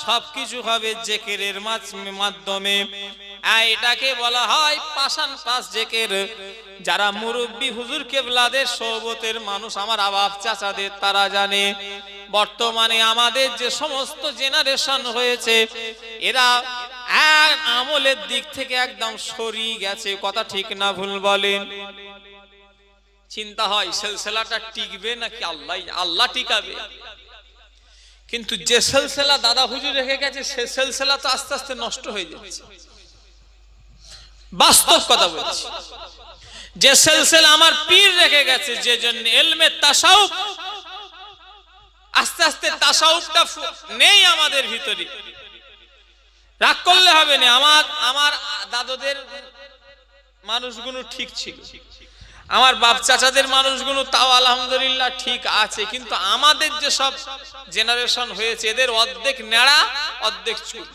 সবকিছু হবে জেকেরের মাধ্যমে। এটাকে বলা হয় পাশান পাশ জেকের। যারা মুরব্বী হুজুর কেবলাদের সোহবতের মানুষ, আমার বাপ চাচাদের, তারা জানে বর্তমানে আমাদের যে সমস্ত জেনারেশন হয়েছে এরা আমলের দিক থেকে একদম সরিয়ে গেছে। কথা ঠিক না ভুল বলেন? চিন্তা হয় সিলসিলাটা টিকবে নাকি আল্লাহ টিকাবে। কিন্তু যে সিলসিলা দাদা হুজুর রেখে গেছে সে সিলসিলা তো আস্তে আস্তে নষ্ট হয়ে যাচ্ছে। বাস্তব কথা বলছি। যে সিলসিলা আমার পীর রেখে গেছে, যে জন্য ইলমে তাসাউফ, আস্তে আস্তে তাসাউফটা নেই আমাদের ভিতরে। রাগ করলে হবে না, আমার দাদাদের মানুষগুলো ঠিক ছিল, আমার বাপ চাচাদের মানুষগুলো তাও আলহামদুলিল্লাহ ঠিক আছে। কিন্তু আমাদের যে সব জেনারেশন হয়েছে এদের অর্ধেক নেড়া অর্ধেক চুল।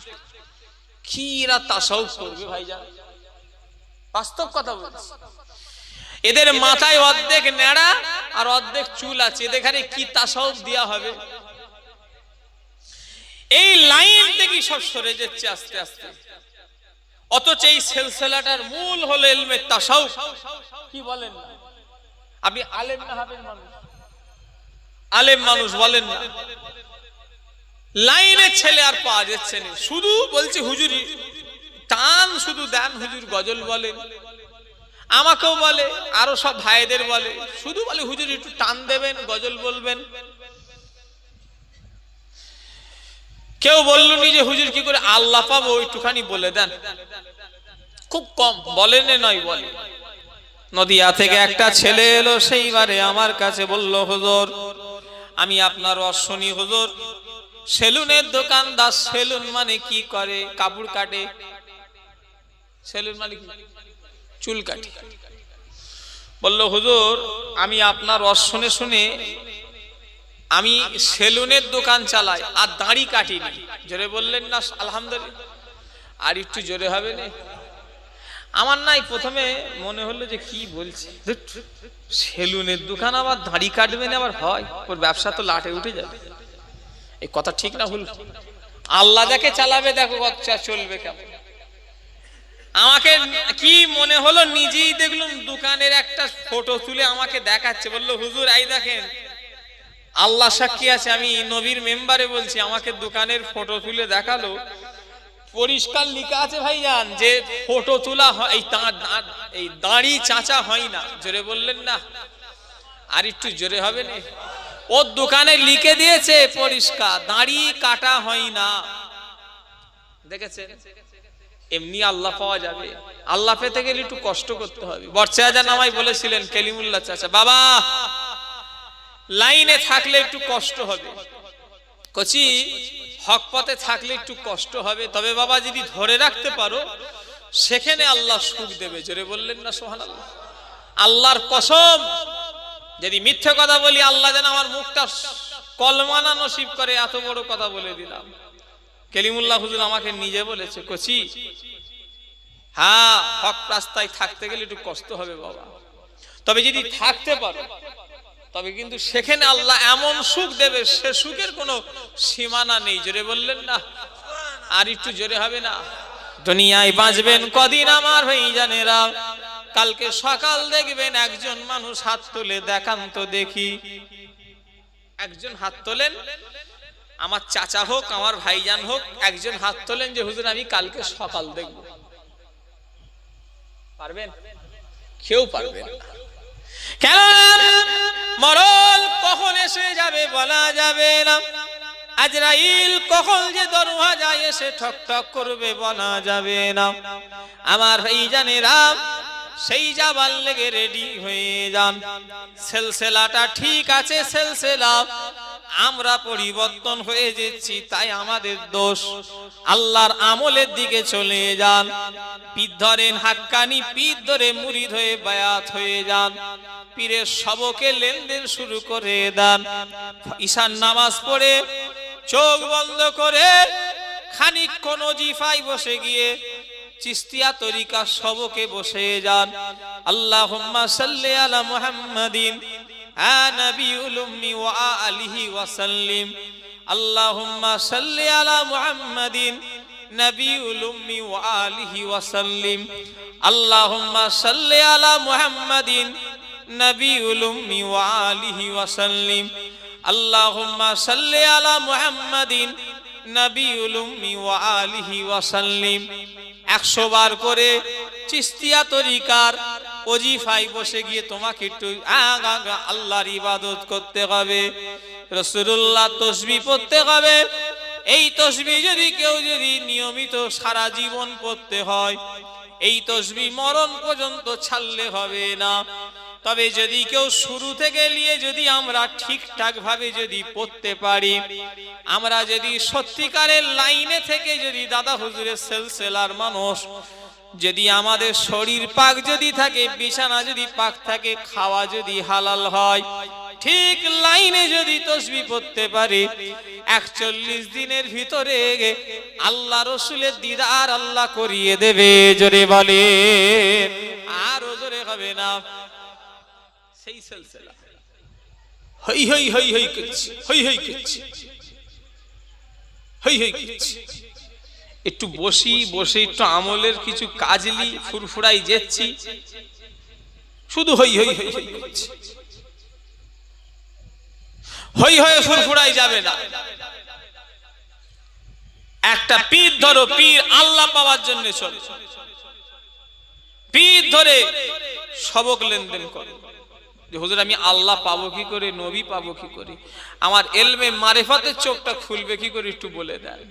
কি এরা তাসাউফ করবে ভাইজান? বাস্তব কথা বলছি। এদের মাথায় অর্ধেক নেড়া আর অর্ধেক চুল আছে, এখানে কি তাসাউফ দেয়া হবে? এই লাইন থেকে সব সরে যাচ্ছে আস্তে আস্তে। অথচ এই সিলসিলাটার মূল হলো ইলমে তাসাউফ। কি বলেন না? আপনি আলেম না হাফেজ মানুষ, আলেম মানুষ বলেন না, লাইনের ছেলে আর পাওয়া যাচ্ছে না। শুধু বলছে হুজুর টান শুধু দেন, হুজুর গজল বলেন, আমাকেও বলে, আরো সব ভাইদের বলে, শুধু বলে হুজুর একটু টান দেবেন, গজল বলবেন। কেউ বলল নি যে হুজুর কি করে আল্লাহ পাবো একটুখানি বলে দেন। খুব কম বলেন, নয় বলে। নদিয়া থেকে একটা ছেলে এলো, সেইবারে আমার কাছে বলল, হুজুর আমি আপনার অশ্বনী হুজুর, সেলুনের দোকানদার। সেলুন মানে কি করে? কাপড় কাটে। সেলুন মানে কি? চুল কাটে। বলল হুজুর আমি আপনার ওয়াজ শুনে শুনে আমি সেলুনের দোকান চালাই আর দাড়ি কাটিনি। জোরে বললেন না আলহামদুলিল্লাহ? আর একটু জোরে হবে না? আমার নাই প্রথমে মনে হলো যে কি বলছে, সেলুনের দোকান আবার দাড়ি কাটবেন আবার হয়, ওর ব্যবসা তো লাটে উঠে যাবে। এই কথা ঠিক না ভুল? আল্লাহ যাকে চালাবে দেখো বাচ্চা চলবে কেমন। আমাকে কি মনে হলো, নিজেই দেখলাম দোকানের একটা ফটো তুলে আমাকে দেখাচ্ছে। বললো হুজুর এই দেখেন, আল্লাহ সাক্ষী আছে আমি নবীর মেম্বারে বলছি, আমাকে দোকানের ফটো তুলে দেখালো। পরিষ্কার লেখা আছে ভাইজান যে ফটো তোলা হয়, এই দাড়ি চাচা হয় না। জোরে বললেন না? আর একটু জোরে হবে না? ওর দোকানে লিখে দিয়েছে পরিষ্কার, দাড়ি কাটা হয় না। দেখেছেন? এমনি আল্লাহ পাওয়া যাবে? আল্লাহ পেতে গেলে একটু কষ্ট করতে হবে। বর্ষাজা নামাই বলেছিলেন কেলিমুল্লাহ চাচা, বাবা লাইনে থাকলে একটু কষ্ট হবে, কচি হক পথে থাকলে একটু কষ্ট হবে, তবে বাবা যদি ধরে রাখতে পারো সেখানে আল্লাহ সুখ দেবে। জোরে বললেন না সুবহানাল্লাহ? আল্লাহর কসম, যদি মিথ্যে কথা বলি আল্লাহ যেন আমার মুখটা কলমানা নসিব করে। এত বড় কথা বলে দিলাম। কেলিমুল্লাহ হুজুর আমাকে নিজে বলেছে, কচি হ্যাঁ হক রাস্তায় থাকতে গেলে একটু কষ্ট হবে বাবা, তবে যদি থাকতে পারো তবে কিন্তু সেখানে আল্লাহ এমন সুখ দেবে, সে সুখের কোনো সীমানা নেই। জোরে বললেন না? আর একটু জোরে হবে না? দুনিয়ায় বাঁচবেন কদিন আমার ভাইজানেরা, কালকে সকাল দেখবেন একজন মানুষ হাত তুলে দেখান তো দেখি। একজন হাত তোলেন, আমার চাচা হোক আমার ভাইজান হোক, একজন হাত তোলেন যে হুজুর আমি কালকে সকাল দেখব। পারবেন? কেউ পারবেন না। কেন? মরণ কখন এসে যাবে বলা যাবে না। আজরাইল কখন যে দরওয়াজায় এসে ঠক ঠক করবে বলা যাবে না। আমার ভাইজানেরা সেই যাবার লেগে রেডি হয়ে যান। সিলসিলাটা ঠিক আছে, সিলসিলা আমরা পরিবর্তন হয়ে যাচ্ছি, তাই আমাদের দোষ। আল্লাহর আমলের দিকে চলে যান। পীর ধরেন হাক্কানি, পীর ধরে মুরিদ হয়ে বায়াত হয়ে যান। পীরের সবকে লেনদেন শুরু করে দেন। ঈশান নামাজ পড়ে চোখ বন্ধ করে খানিকক্ষণ ওজিফায় বসে গিয়ে চিস্তিয়া তরিকা সবকে বসে যান। আল্লাহুম্মা সাল্লি আলা মুহাম্মাদিন নবিয়ুল উম্মি ওয়া আলিহি ওয়া সাল্লিম। আল্লাহুম্মা সাল্লি আলা মুহাম্মাদিন নবিয়ুল উম্মি ওয়া আলিহি ওয়া সাল্লিম। আল্লাহুম্মা সাল্লি আলা মুহাম্মাদিন নবিয়ুল উম্মি ওয়া আলিহি ওয়া সাল্লিম। আল্লাহুম্মা সাল্লি আলা মুহাম্মাদিন নবিয়ুল উম্মি ওয়া আলিহি ওয়া সাল্লিম। 100 বার করে চিস্তিয়া তরিকার ওজিফায় বসে গিয়ে তোমাকে একটু আল্লাহর ইবাদত করতে হবে, রাসূলুল্লাহ তাসবিহ পড়তে হবে। এই তাসবিহ যদি কেউ যদি নিয়মিত সারা জীবন পড়তে হয়, এই তাসবিহ মরণ পর্যন্ত ছাড়লে হবে না। তবে যদি কেউ শুরু থেকে নিয়ে যদি আমরা ঠিকঠাক ভাবে যদি পড়তে পারি, আমরা যদি সত্যিকারের লাইনে থেকে যদি দাদা হুজুরের সিলসিলার মানুষ, যদি আমাদের শরীর পাক যদি থাকে, বিছানা যদি পাক থাকে, খাওয়া যদি হালাল হয়, ঠিক লাইনে যদি তাসবিহ পড়তে পারি, 41 দিনের ভিতরে আল্লাহ রসুলের দিদার আল্লাহ করিয়ে দেবে। জোরে বলে, আর জোরে হবে না। সেই সিলসিলা হই হই হই হই করছি, হই হই করছি, হই হই করছি। একটু বসি, বসে একটু আমলের কিছু কাজলি ফুরফুরাই যাচ্ছি, শুধু হই হই হই হই করছি। হই হয়ে ফুরফুরাই যাবে না। একটা পীর ধরো, পীর আল্লাহ পাওয়ার জন্য চলে, পীর ধরে সবক লেনদেন করে যে হুজুর আমি আল্লাহ পাবো কি করে, নবী পাবো কি করে, আমার ইলমে মারিফাতের চোখটা খুলবে কি করে, একটু বলে দেন।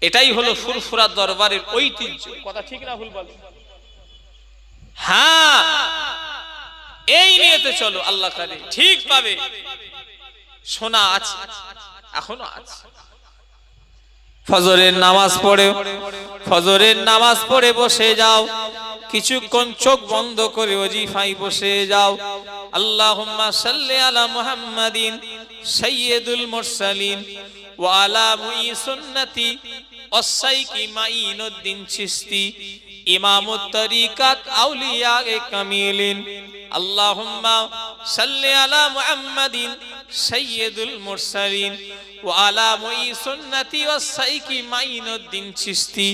এটাই হলো ফুরফুরা দরবারের ঐতিহ্য। কথা ঠিক না ভুল বলো? হ্যাঁ, এই নিয়েতে চলো, আল্লাহ করে ঠিক পাবে। শোনা আছে, এখনো আছে। ফজরের নামাজ পড়ে, ফজরের নামাজ পড়ে বসে যাও, কিছুক্ষণ চোখ বন্ধ করে ওজিফায় বসে যাও। আল্লাহুম্মা সাল্লি আলা মুহাম্মাদিন সাইয়্যিদুল মুরসালিন ওয়া আলা মুই সুন্নতি ওয়াসাইকি মাইনুদ্দিন চিশতি ইমামুত তরিকাত আউলিয়ায়ে কামিলিন। আল্লাহুম্মা সাল্লি আলা মুহাম্মাদিন সাইয়্যিদুল মুরসালিন ওয়া আলা মুই সুন্নতি ওয়াসাইকি মাইনুদ্দিন চিশতি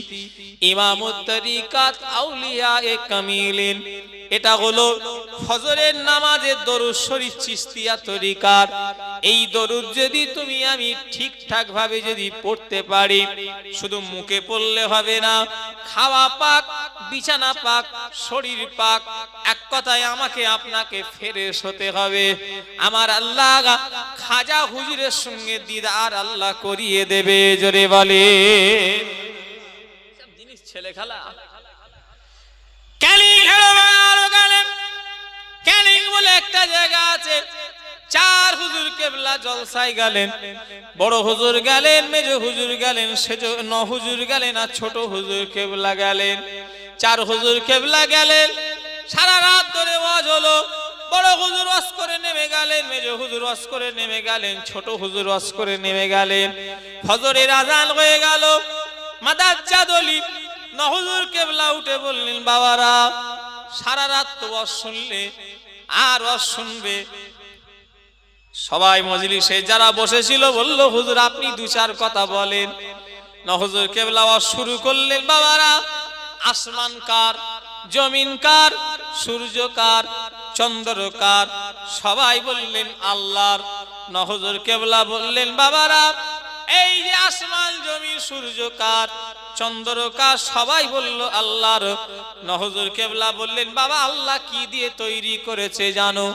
ইমামুত তরিকাত আউলিয়ায়ে কামিলিন। এটা হলো ফজরের নামাজের দরুদ শরীফ চিশতিয়া তরিকার। এই দরুদ যদি তুমি আমি ঠিকঠাক ভাবে যদি পড়তে পারি, শুধু মুখে পড়লে হবে না, খাওয়া পাক, বিছানা পাক, শরীর পাক, এক কথায় আমাকে আপনাকে ফ্রেশ হতে হবে। আমার আল্লাহ খাজা হুজুরের সঙ্গে দিদার আল্লাহ করিয়ে দেবে। জোরে বলে, সব জিনিস ছেলে খেলা। ক্যানিং বলে একটা জায়গা আছে, 4 হুজুর কেবলা জলসায় গেলেন। বড় হুজুর গেলেন, মেজ হুজুর গেলেন, সেজন্য হুজুর গেলেন, আর ছোট হুজুর কেবলা গেলেন। 4 হুজুর কেবলা গেলেন। সারা রাত ধরে ওয়াজ হলো। বড় হুজুর ওয়াজ করে নেমে গেলেন, মেজ হুজুর ওয়াজ করে নেমে গেলেন, ছোট হুজুর ওয়াজ করে নেমে গেলেন। ফজরের আযান হয়ে গেল। মাদাজ্জা দলি হুজুর কেবলা উঠে বললেন, বাবারা সারা রাত তো ওয়াজ শুনলে, আর ওয়াজ শুনবে। সবাই মজলিসে যারা বসেছিল বলল, হুজুর আপনি 2-4 কথা বলেন। হুজুর কেবলা ওয়াজ শুরু করলেন, বাবারা আসমান কার, জমিন কার, সূর্য কার, চন্দ্র কার, সবাই বললেন আল্লাহর। হুজুর কেবলা বললেন বাবারা এই যে আসমান জমি সূর্য কার, চন্দ্র কার, সবাই বলল আল্লাহর। হুজুর কেবলা বললেন বাবা আল্লাহ কি দিয়ে তৈরি করেছে জানো?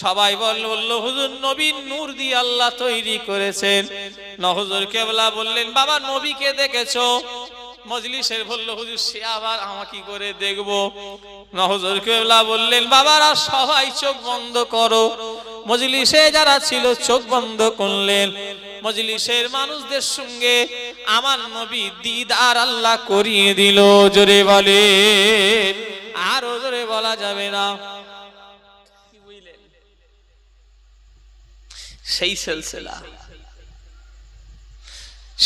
সবাই বলল হুজুর নবীর নূর দিয়ে আল্লাহ তৈরি করেছেন। হুজুর কেবলা বললেন বাবা নবীকে দেখেছো? মজলিসের বলল হুজুর সে আবার আমাকে কি করে দেখবো? হুজুর কেবলা বললেন বাবারা সবাই চোখ বন্ধ করো। মজলিসে যারা ছিল চোখ বন্ধ করলেন। মজলিসের মানুষদের সঙ্গে আমার নবী দিদার আল্লাহ করিয়ে দিল। জোরে বলে, আর জোরে বলা যাবে না। কি বুঝলেন? সেই সিলসিলা,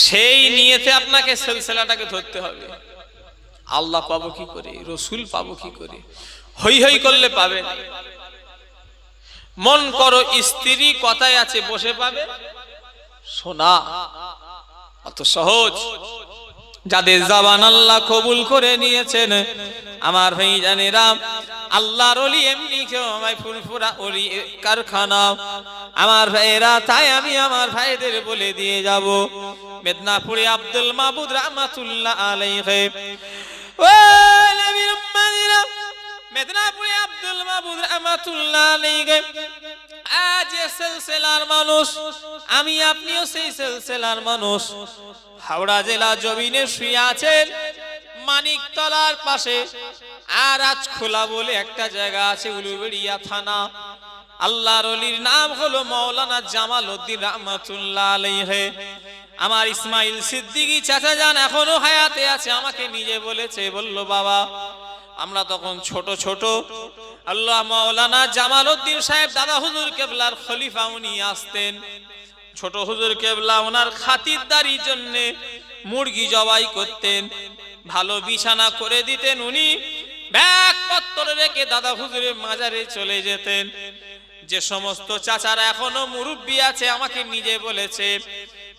সেই নিয়তে আপনাকে সিলসিলাটাকে ধরতে হবে। আল্লাহ পাবো কি করে, রসুল পাবো কি করে? হই হই করলে পাবে না। মন করো স্ত্রী কথায় আছে বসে পাবে শোনা, অত সহজ। যাদের জবান আল্লাহ কবুল করে নিয়েছেন আমার ভাই জানেরা, আল্লাহর ওলি এমনি কেউ আমায় ফুরফুরা ওলি কারখানা আমার ভাইয়েরা। তাই আমি আমার ভাইদের বলে দিয়ে যাব, মেদিনীপুরে আব্দুল মাবুদ রহমাতুল্লাহ আলাইহি, ও নবীর উম্মতিরা, মেদিনীপুরে আব্দুল মাবুদ রহমাতুল্লাহ আলাইহি আজ সিলসিলার মানুষ, আমি আপনিও সেই সিলসিলার মানুষ। হাওড়া জেলা জমিনে শুয়ে আছেন মানিকতলার পাশে আর আজ খোলা বলে একটা জায়গা আছে, উলুবেড়িয়া থানা। আল্লাহর ওলির নাম হলো মাওলানা জামাল উদ্দিন রহমাতুল্লাহ আলাইহি। আমার ইসমাইল সিদ্দিকী চাচা জান এখনো হায়াতে আছে, আমাকে নিজে বলেছে, বলল বাবা আমরা তখন ছোট ছোট, আল্লাহ মাওলানা জামাল উদ্দিন সাহেব দাদা হুজুর কেবলার খলিফা, উনি আসতেন। ছোট হুজুর কেবলা ওনার খাতিরদারির জন্য মুরগি জবাই করতেন, ভালো বিছানা করে দিতেন। উনি ব্যাগ পত্র রেখে দাদা হুজুরের মাজারে চলে যেতেন। যে সমস্ত চাচারা এখনো মুরব্বী আছে আমাকে নিজে বলেছে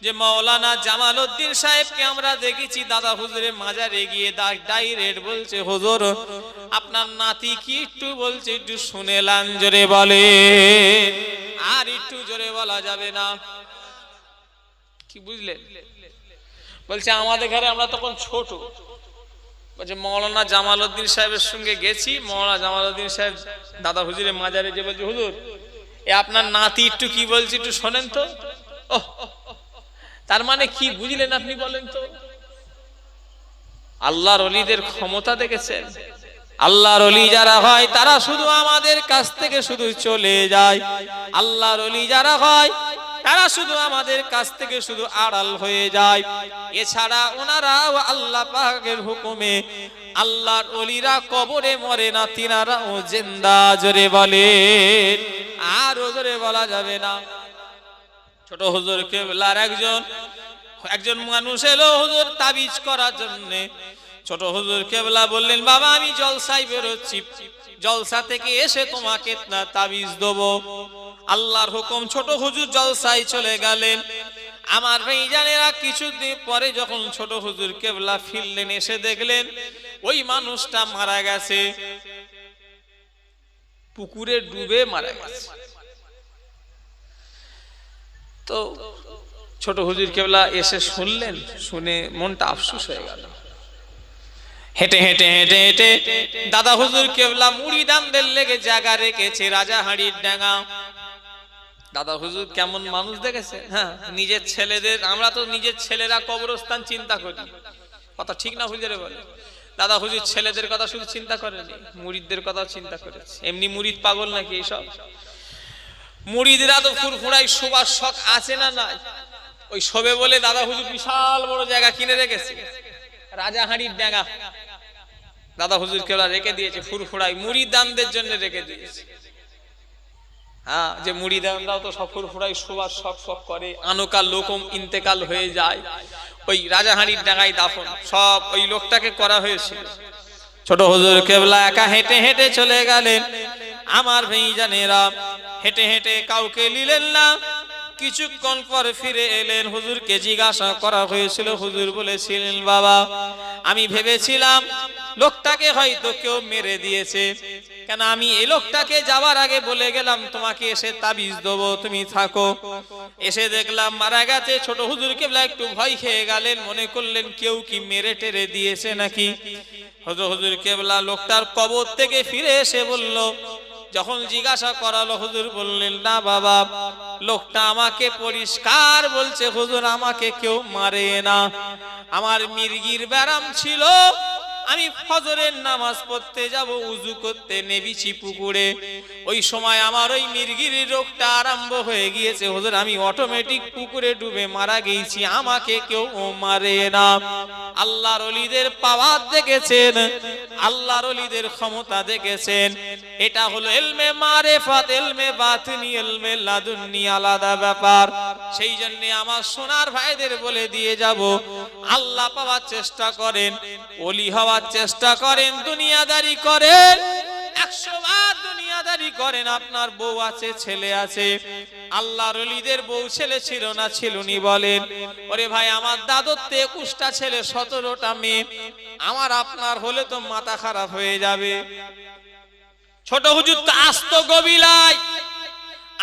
যে মাওলানা জামাল উদ্দিন সাহেবকে আমরা দেখেছি দাদা হুজুরের মাজারে গিয়ে ডাইরেক্ট বলছে হুজুর আপনার নাতি কি একটু বলছে, একটু শুনেলাম, জোরে বলে, আর একটু জোরে বলা যাবে না। কি বুঝলেন? বলছে আমাদের ঘরে আমরা তখন ছোট, বলছে মাওলানা জামাল উদ্দিন সাহেবের সঙ্গে গেছি। মাওলানা জামাল উদ্দিন সাহেব দাদা হুজুরের মাজারে যে বলছে হুজুর এ আপনার নাতি একটু কি বলছে একটু শোনেন তো। ওহ, তার মানে কি বুঝলেন আপনি বলেন তো? আল্লাহর ওলিদের ক্ষমতা দেখেছেন? আল্লাহর ওলি যারা হয় তারা শুধু আমাদের কাছ থেকে শুধু চলে যায়। আল্লাহর ওলি যারা হয় তারা শুধু আমাদের কাছ থেকে শুধু আড়াল হয়ে যায়। এছাড়া ওনারাও আল্লাহ পাকের হুকুমে, আল্লাহর ওলিরা কবরে মরে না, তিনারাও জিন্দা। জোরে বলে, আর জোরে বলা যাবে না। ছোট হুজুর কেবলার একজন মানুষ এলো হুজুর তাবিজ করার জন্য। ছোট হুজুর কেবলা বললেন বাবা আমি জলসায় বেরোচ্ছি, জলসা থেকে এসে তোমাকে তাবিজ দেবো। আল্লাহর হুকুম, ছোট হুজুর জলসায় চলে গেলেন। আমার ভাইজানেরা কিছুদিন পরে যখন ছোট হুজুর কেবলা ফিরলেন, এসে দেখলেন ওই মানুষটা মারা গেছে, পুকুরে ডুবে মারা গেছে। তো ছোট হুজুর কেবলা এসে শুনলেন, শুনে মনটা আফসোস হয়ে গেল। হেঁটে হেঁটে হেঁটে হেঁটে দাদা হুজুর কেবলা মুড়িদানদের লেগে জায়গা রেখেছে রাজাহাড়ির ডাঙ্গা। দাদা হুজুর কেমন মানুষ দেখেছে? হ্যাঁ, নিজের ছেলেদের, আমরা তো নিজের ছেলেরা কবরস্থান চিন্তা করি, কথা ঠিক না হুজুরে বলে। দাদা হুজুর ছেলেদের কথা শুধু চিন্তা করেনি, মুরিদদের কথা চিন্তা করেছে। এমনি মুরিদ পাগল নাকি এইসব? মুরিদরা তো ফুরফুরাই শোবার শখ আছে না নাই? ওই শোবে বলে দাদা হুজুর বিশাল বড় জায়গা কিনে রেখেছে, রাজাহাড়ির ডাঙ্গা দাদা হুজুর কেবলা রেখে দিয়েছে, ফুরফুরাই মুরিদানদের জন্য রেখে দিয়েছে। হ্যাঁ, যে মুরিদানরাও তো সব ফুরফুরাই শোবার শখ করে, আনকাল লোকম ইন্তেকাল হয়ে যায়, ওই রাজাহাড়ির ডাঙ্গায় দাফন সব ওই লোকটাকে করা হয়েছিল। ছোট হুজুর কেবলা একা হেঁটে হেঁটে চলে গেলেন। আমার ভাইজানেরা হেঁটে হেঁটে কাউকে নিলেন না, কিছুক্ষণ পর ফিরে এলেন। হুজুরকে জিজ্ঞাসা করা হয়েছিল, হুজুর বলেছিলেন বাবা আমি ভেবেছিলাম লোকটাকে হয়তো কেউ মেরে দিয়েছে, কেন আমি এই লোকটাকে যাওয়ার আগে বলে গেলাম তোমাকে এসে তাবিজ দেবো, তুমি থাকো। এসে দেখলাম মারা গেছে। ছোট হুজুর কেবলা একটু ভয় খেয়ে গেলেন, মনে করলেন কেউ কি মেরে টেরে দিয়েছে নাকি। হুজুর কেবলা লোকটার কবর থেকে ফিরে এসে বলল, যখন জিজ্ঞাসা করালো হুজুর বললেন না বাবা, লোকটা আমাকে পরিষ্কার বলছে হুজুর আমাকে কেউ মারে না, আমার মির্গির ব্যারাম ছিল, আমি ফজরের নামাজ পড়তে যাব, উজু করতে নেমেছি পুকুরে, ওই সময় আমার ওই মির্গির রোগটা আরম্ভ হয়ে গিয়েছে হুজুর, আমি অটোমেটিক পুকুরে ডুবে মারা গেছি, আমাকে কেউ মারে না। আল্লাহর ওলিদের পাওয়ার দেখেছেন, আল্লাহর ওলিদের ক্ষমতা দেখেছেন। এটা হলো ইলমে মারিফাত, ইলমে বাতিনি, ইলমে লাদুন্নি, আলাদা ব্যাপার। সেই জন্য আমার সোনার ভাইদের বলে দিয়ে যাব, আল্লাহ পাওয়ার চেষ্টা করেন, ওলি হওয়ার চেষ্টা করেন, দুনিয়াদারি করেন, 100 বার দুনিয়াদারি করেন। আপনার বউ আছে, ছেলে আছে, আল্লাহর ওলিদের বউ ছেলে ছিল না ছিলনি বলেন? ওরে ভাই আমার দাদুর 21টা ছেলে 17টা মেয়ে, আমার আপনার হলে তো মাথা খারাপ হয়ে যাবে। ছোট হুজুর তো আসতো গবিলায়,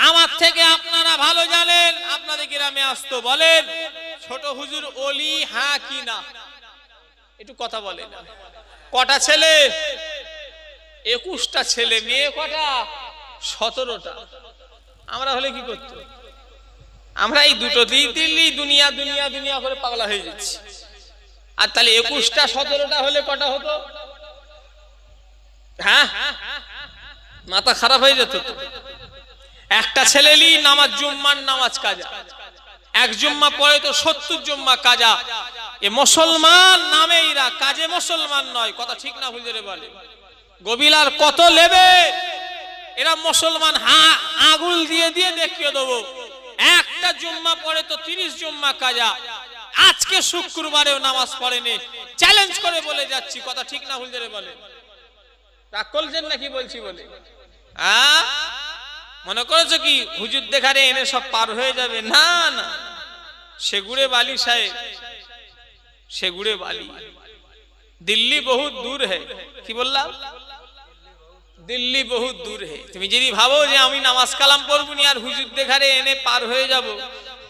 আমার থেকে আপনারা ভালো জানেন, আপনাদের গ্রামে আসতো। বলেন ছোট হুজুর ওলি হ্যাঁ কি না, একটু কথা বলেন। কটা ছেলে? 21টা ছেলে, মেয়ে কটা? 17টা। আমরা হলে কি করতো? আমরা এই দুটো দিল্লি দুনিয়া দুনিয়া দুনিয়া করে পাগলা হয়ে যাচ্ছি। আর তাহলে 21টা 17টা হলে কটা হতো? হ্যাঁ, মাথা খারাপ হয়ে যেত। একটা ছেলেলি নামাজ, জুম্মার নামাজ কাজা, এক জুম্মা পড়ে তো 70 জুম্মা কাজা। এ মুসলমান নামে, এরা কাজে মুসলমান নয়। কথা ঠিক না হুজুরে বলে? গবিলার কত লেবে, এরা মুসলমান আগুল দিয়ে দিয়ে দেখিয়ে দেবো। একটা জুম্মা পড়ে তো 30 জুম্মা কাজা। আজকে শুক্রবারেও নামাজ পড়েনি, চ্যালেঞ্জ করে বলে যাচ্ছি। কথা ঠিক না হুজুরে বলে? রাগ করছেন নাকি বলছি বলে? মনে করেছো কি হুজুর দেখারে এনে সব পার হয়ে যাবে? না না, সেগুড়ে বালি সাহেব, সেগুড়ে বালি। দিল্লি বহুত দূর है। কি বললাম? দিল্লি বহুত দূর है। তুমি যদি ভাবো যে আমি নামাজ কালাম পড়বো নি আর হুজুর দেখারে এনে পার হয়ে যাব,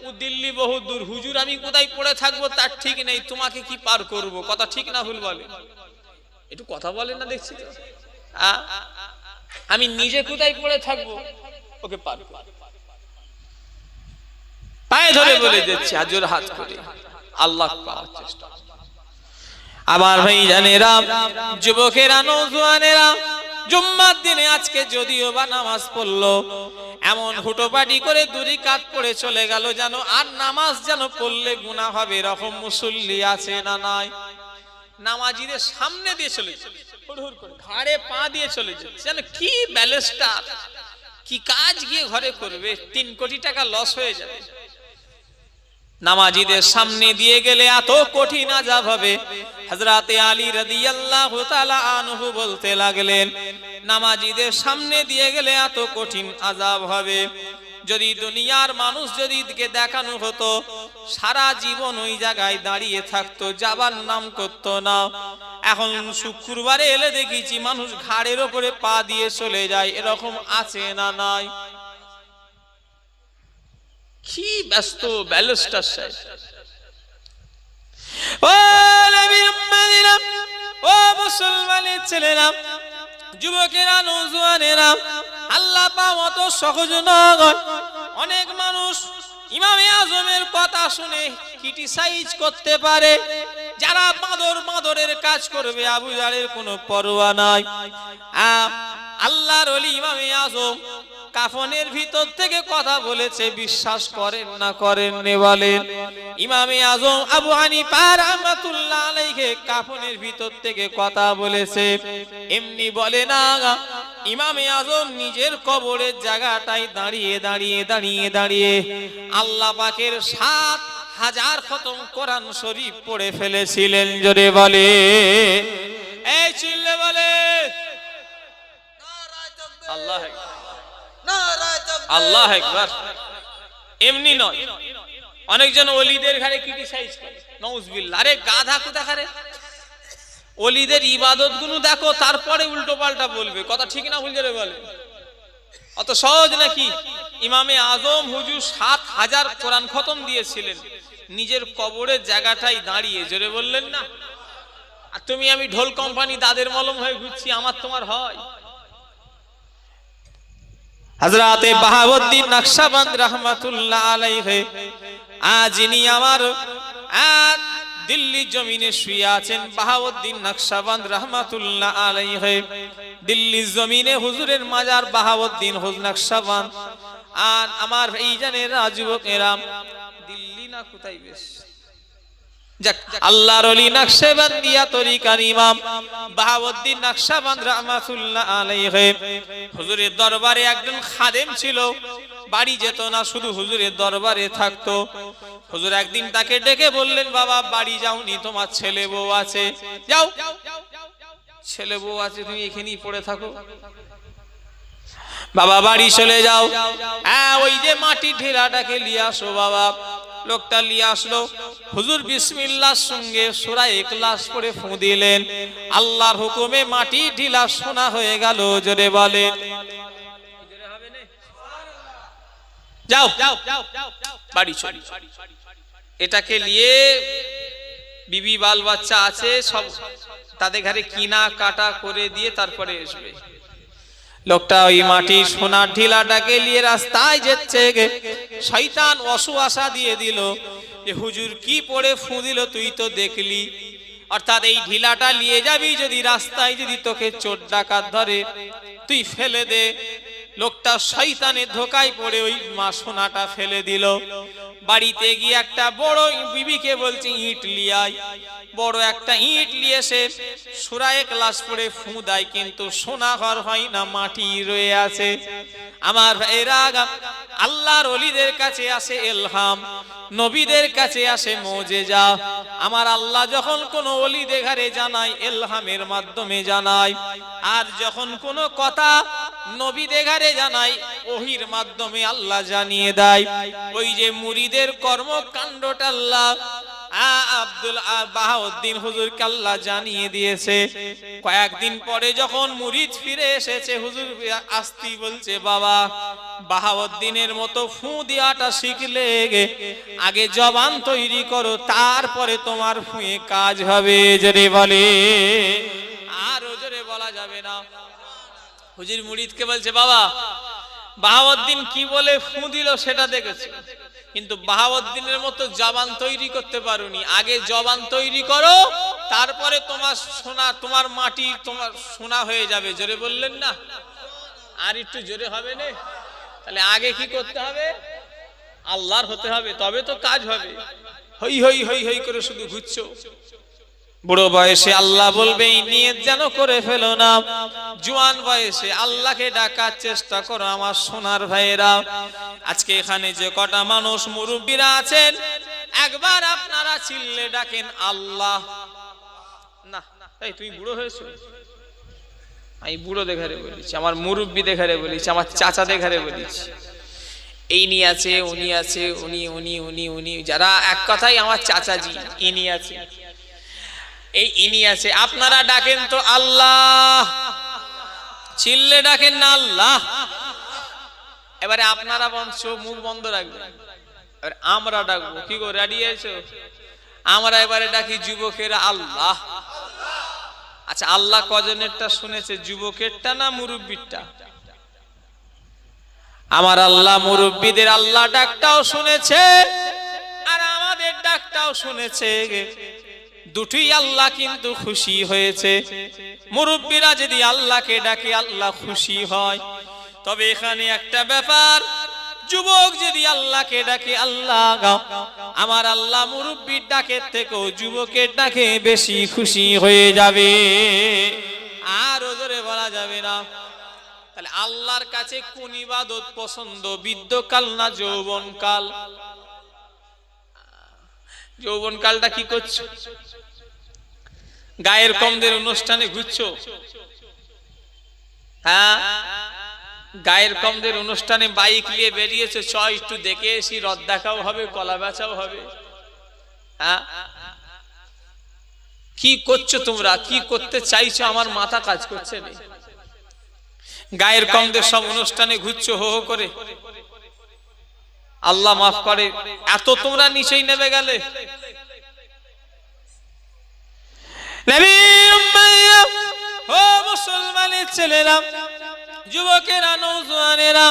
ও দিল্লি বহুত দূর। হুজুর আমি কোথায় পড়ে থাকবো তার ঠিক নেই, তোমাকে কি পার করব? কথা ঠিক না ভুল বলে? একটু কথা বলেন না, দেখছি তো। আমি নিজে কোথায় পড়ে থাকবো, ওকে পার পায়ে ধরে বলে দিচ্ছি, হাজুর হাত করে আল্লাহ পাওয়ার চেষ্টা। আমার ভাই জানেরা, যুবকেরা, নওজোয়ানেরা, জুম্মার দিনে আজকে যদিও বা নামাজ পড়লো, এমন হুটোপাটি করে 2 রাকাত পড়ে চলে গেল যেন আর নামাজ যেন পড়লে গুনাহ হবে, এরকম মুসল্লি আছে না নাই? নামাজিদের সামনে দিয়ে চলে যাচ্ছে, ঘাড়ে পা দিয়ে চলে যাচ্ছে, যেন কি ব্যালেস্টার, কি কাজ গিয়ে ঘরে করবে, 3 কোটি টাকা লস হয়ে যাবে। নামাজিদের সামনে দিয়ে গেলে এত কঠিন আযাব হবে। হযরতে আলী রাদিয়াল্লাহু তাআলা আনহু বলতে লাগলেন, নামাজিদের সামনে দিয়ে গেলে এত কঠিন আযাব হবে, যদি দুনিয়ার মানুষ যদি দিকে দেখানো হতো, সারা জীবন ওই জায়গায় দাঁড়িয়ে থাকতো, যাবার নাম করতো না। এখন শুক্রবারে এলে দেখেছি মানুষ ঘাড়ের উপরে পা দিয়ে চলে যায়, এরকম আছে না নাই? কি ব্যস্ত ব্যালেস্টার সাহেব। ও নবীর উম্মতিরা, ও মুসলমানের ছেলেরা, যুবকেরা, নওজোয়ানেরা, আল্লাহ পাওয়া তো সহজ নয়। অনেক মানুষ ইমামে আজমের কথা শুনে ক্রিটিসাইজ করতে পারে, যারা বাঁদরের কাজ করবে, আবু জাহেলের কোনো পরোয়া নাই। আল্লাহর ওলি ইমামে আজম কাফনের ভিতর থেকে কথা বলেছে, বিশ্বাস করেন না করেন নে বলেন? ইমামে আজম আবু হানিফা রাহমাতুল্লাহ আলাইহি কাফনের ভিতর থেকে কথা বলেছে, এমনি বলে না। ইমামে আজম নিজের কবরের জায়গাটায় দাঁড়িয়ে দাঁড়িয়ে দাঁড়িয়ে দাঁড়িয়ে আল্লাহ পাকের 7000 খতম কোরআন শরীফ পড়ে ফেলেছিলেন। জোরে বলে, এই চিল্লে বলে আল্লাহ আকবার, আল্লাহ আকবার। এমনি নয়, অনেকজন ওলিদের ঘাড়ে ক্রিটিসাইজ করে, নাউজুবিল্লাহ। আরে গাধা কোথাকারে, ওলিদের ইবাদত গুলো দেখো, তারপরে উল্টো পাল্টা বলবে। কথা ঠিক না ভুল করে বলে? অত সহজ নাকি? ইমামে আজম হুজুর ৭,০০০ কোরআন খতম দিয়েছিলেন নিজের কবরের জায়গাটাই দাঁড়িয়ে। জোরে বললেন না? আর তুমি আমি ঢোল কোম্পানি দাদের মলম হয়ে ঘুরছি, আমার তোমার হয়? হযরতে বাহাউদ্দিন নকশবন্দ রহমাতুল্লাহ আলাইহি যিনি আমার দিল্লি জমিনে শুয়ে আছেন, বাহাউদ্দিন নকশবন্দ রহমাতুল্লাহ আলাইহি দিল্লি জমিনে হুজুরের মাজার বাহাউদ্দিন নকশবন্দ। আর আমার এই জানেরা যুবকেরা, দিল্লি না কোথায় বেশ, যাক, আল্লাহর ওলি নকশবন্দিয়া তরিকার ইমাম বাহাউদ্দিন নকশবন্দ রহমাতুল্লাহ আলাইহি হুজুরের দরবারে একজন খাদেম ছিল। বাড়ি যেত না, শুধু হুজুরের দরবারে থাকতো। হুজুর একদিন তাকে ডেকে বললেন, বাবা বাড়ি যাওনি, তোমার ছেলে বউ আছে, যাও, ছেলে বউ আছে, তুমি এখানেই পড়ে থাকো, বাবা বাড়ি চলে যাও। ওই যে মাটির ঢেলাটাকে নিয়ে আসো বাবা। লোকটা নিয়ে আসলো। হুজুর বিসমিল্লাহর সঙ্গে সূরা ইখলাস পড়ে ফু দিলেন। আল্লাহর হুকুমে মাটি ঢিলা সোনা হয়ে গেল। জোরে বলেন, যাও বাড়ি চলো। এটাকে নিয়ে বিবি বাল বাচ্চা আছে, সব তাদের ঘরে কিনা কাটা করে দিয়ে তারপরে আসবে। লোকটা ওই মাটির সোনার ঢিলাটাকে নিয়ে রাস্তায় যাচ্ছে। শয়তান ওয়াসওয়াসা দিয়ে দিল যে হুজুর কি পড়ে ফু দিল, তুই তো দেখলি। অর্থাৎ এই ঢিলাটা নিয়ে যাবি, যদি রাস্তায় যদি তোকে চোর ডাকাত ধরে, তুই ফেলে দে। লোকটা শয়তানের ধোকায় পড়ে ওই মা সোনাটা ফেলে দিল। বাড়িতে গিয়ে একটা বড় বিবিকে বলছে, ইট লিয়াই। বড় একটা ইট নিয়ে এসে সূরা ইখলাস পড়ে ফু দেয়, কিন্তু সোনা ঘর হয় না, মাটি রয়ে আছে। আমার ভাইরা, আল্লাহর ওলিদের কাছে আসে ইলহাম, নবীদের কাছে আসে মুজিজা। আমার আল্লাহ যখন কোন ওলিদের ঘরে জানায়, ইলহামের মাধ্যমে জানায়। আর যখন কোন কথা নবীদের ঘরে জানায়, ওহির মাধ্যমে আল্লাহ জানিয়ে দেয়। ওই যে মুরিদের কর্মকাণ্ডটা আল্লাহ আব্দুল বাহাউদ্দিন হুজুরকে আল্লাহ জানিয়ে দিয়েছে। কয়েকদিন পরে যখন মুরিদ ফিরে এসেছে, হুজুর আসতি বলছে, বাবা বাহাউদ্দিনের মতো ফু দেওয়াটা শিখলে আগে জবান তৈরি করো, তারপরে তোমার ফুয়ে কাজ হবে। জোরে বলে, আর জোরে বলা যাবে না। হুজুর মুরিদকে বলছে, বাবা বাহাউদ্দিন কি বলে ফু দিল সেটা দেখেছি, কিন্তু বাহাউদ্দিনের মতো জবান তৈরি করতে পারোনি। আগে জবান তৈরি করো, তারপরে তোমার সোনা, তোমার মাটি, তোমার সোনা হয়ে যাবে। জোরে বললেন না? আর একটু জোরে হবে না? তাহলে আগে কি করতে হবে? আল্লাহর হতে হবে, তবে তো কাজ হবে। হই হই হই হই করে শুধু ঘুরছো। বুড়ো বয়সে আল্লাহ বলবে, এই নিয়ত যেন করে ফেলো না। জওয়ান বয়সে আল্লাহকে ডাকার চেষ্টা করো। আমার সোনার ভাইয়েরা, আজকে এখানে যে কটা মানুষ মুরব্বীরা আছেন, একবার আপনারা চিল্লে ডাকেন আল্লাহ। না, এই তুমি বুড়ো হয়েছো? আমি বুড়ো দেখারে বলেছি, আমার মুরব্বী দেখারে বলেছি, আমার চাচা দেখারে বলেছি। এই নিয়ে আছে, উনি আছে, উনি উনি উনি উনি, যারা এক কথাই আমার চাচাজি, ইনি আছে, এই ইনি আছে। আপনারা ডাকেন তো আল্লাহ, চিল্লে ডাকেন না আল্লাহ। এবারে আপনারা মুখ বন্ধ রাখবেন, এবারে আমরা ডাকবো। কি গো, রেডি আছো? আমরা এবারে ডাকি যুবকেরা আল্লাহ। আচ্ছা, আল্লাহ কজনেরটা শুনেছে, যুবকেরটা না মুরব্বীরটা? আমার আল্লাহ মুরব্বীদের আল্লাহ ডাকটাও শুনেছে, আর আমাদের ডাকটাও শুনেছে। দুটোই আল্লাহ কিন্তু খুশি হয়েছে। মুরব্বীরা যদি আল্লাহকে ডাকে, আল্লাহ খুশি হয়। তবে এখানে একটা ব্যাপার, যুবক যদি আল্লাহকে ডাকে, আল্লাহ, আমার আল্লাহ মুরব্বীর ডাকের থেকেও যুবকের ডাকে বেশি খুশি হয়ে যাবে। আর জোরে বলা যাবে না। তাহলে আল্লাহর কাছে কোন ইবাদত পছন্দ, বৃদ্ধকাল না যৌবনকাল? যৌবনকালটা কি করছো? গায়ের কমদের অনুষ্ঠানে ঘুরছো? হ্যাঁ, গায়ের কমদের অনুষ্ঠানে বাইক নিয়ে বেরিয়েছে, চ একটু দেখে এসি, রদ দেখাও হবে, কলা বেচাও হবে। হ্যাঁ, কি করছো তোমরা, কি করতে চাইছো আমার মাথা কাজ করছে না। গায়ের কমদের সব অনুষ্ঠানে ঘুরছো হো হো করে, আল্লাহ মাফ করে, এত তোমরা নিচেই নেমে গেলে। ও মুসলমানের ছেলেরা, যুবকেরা, নওজোয়ানেরা,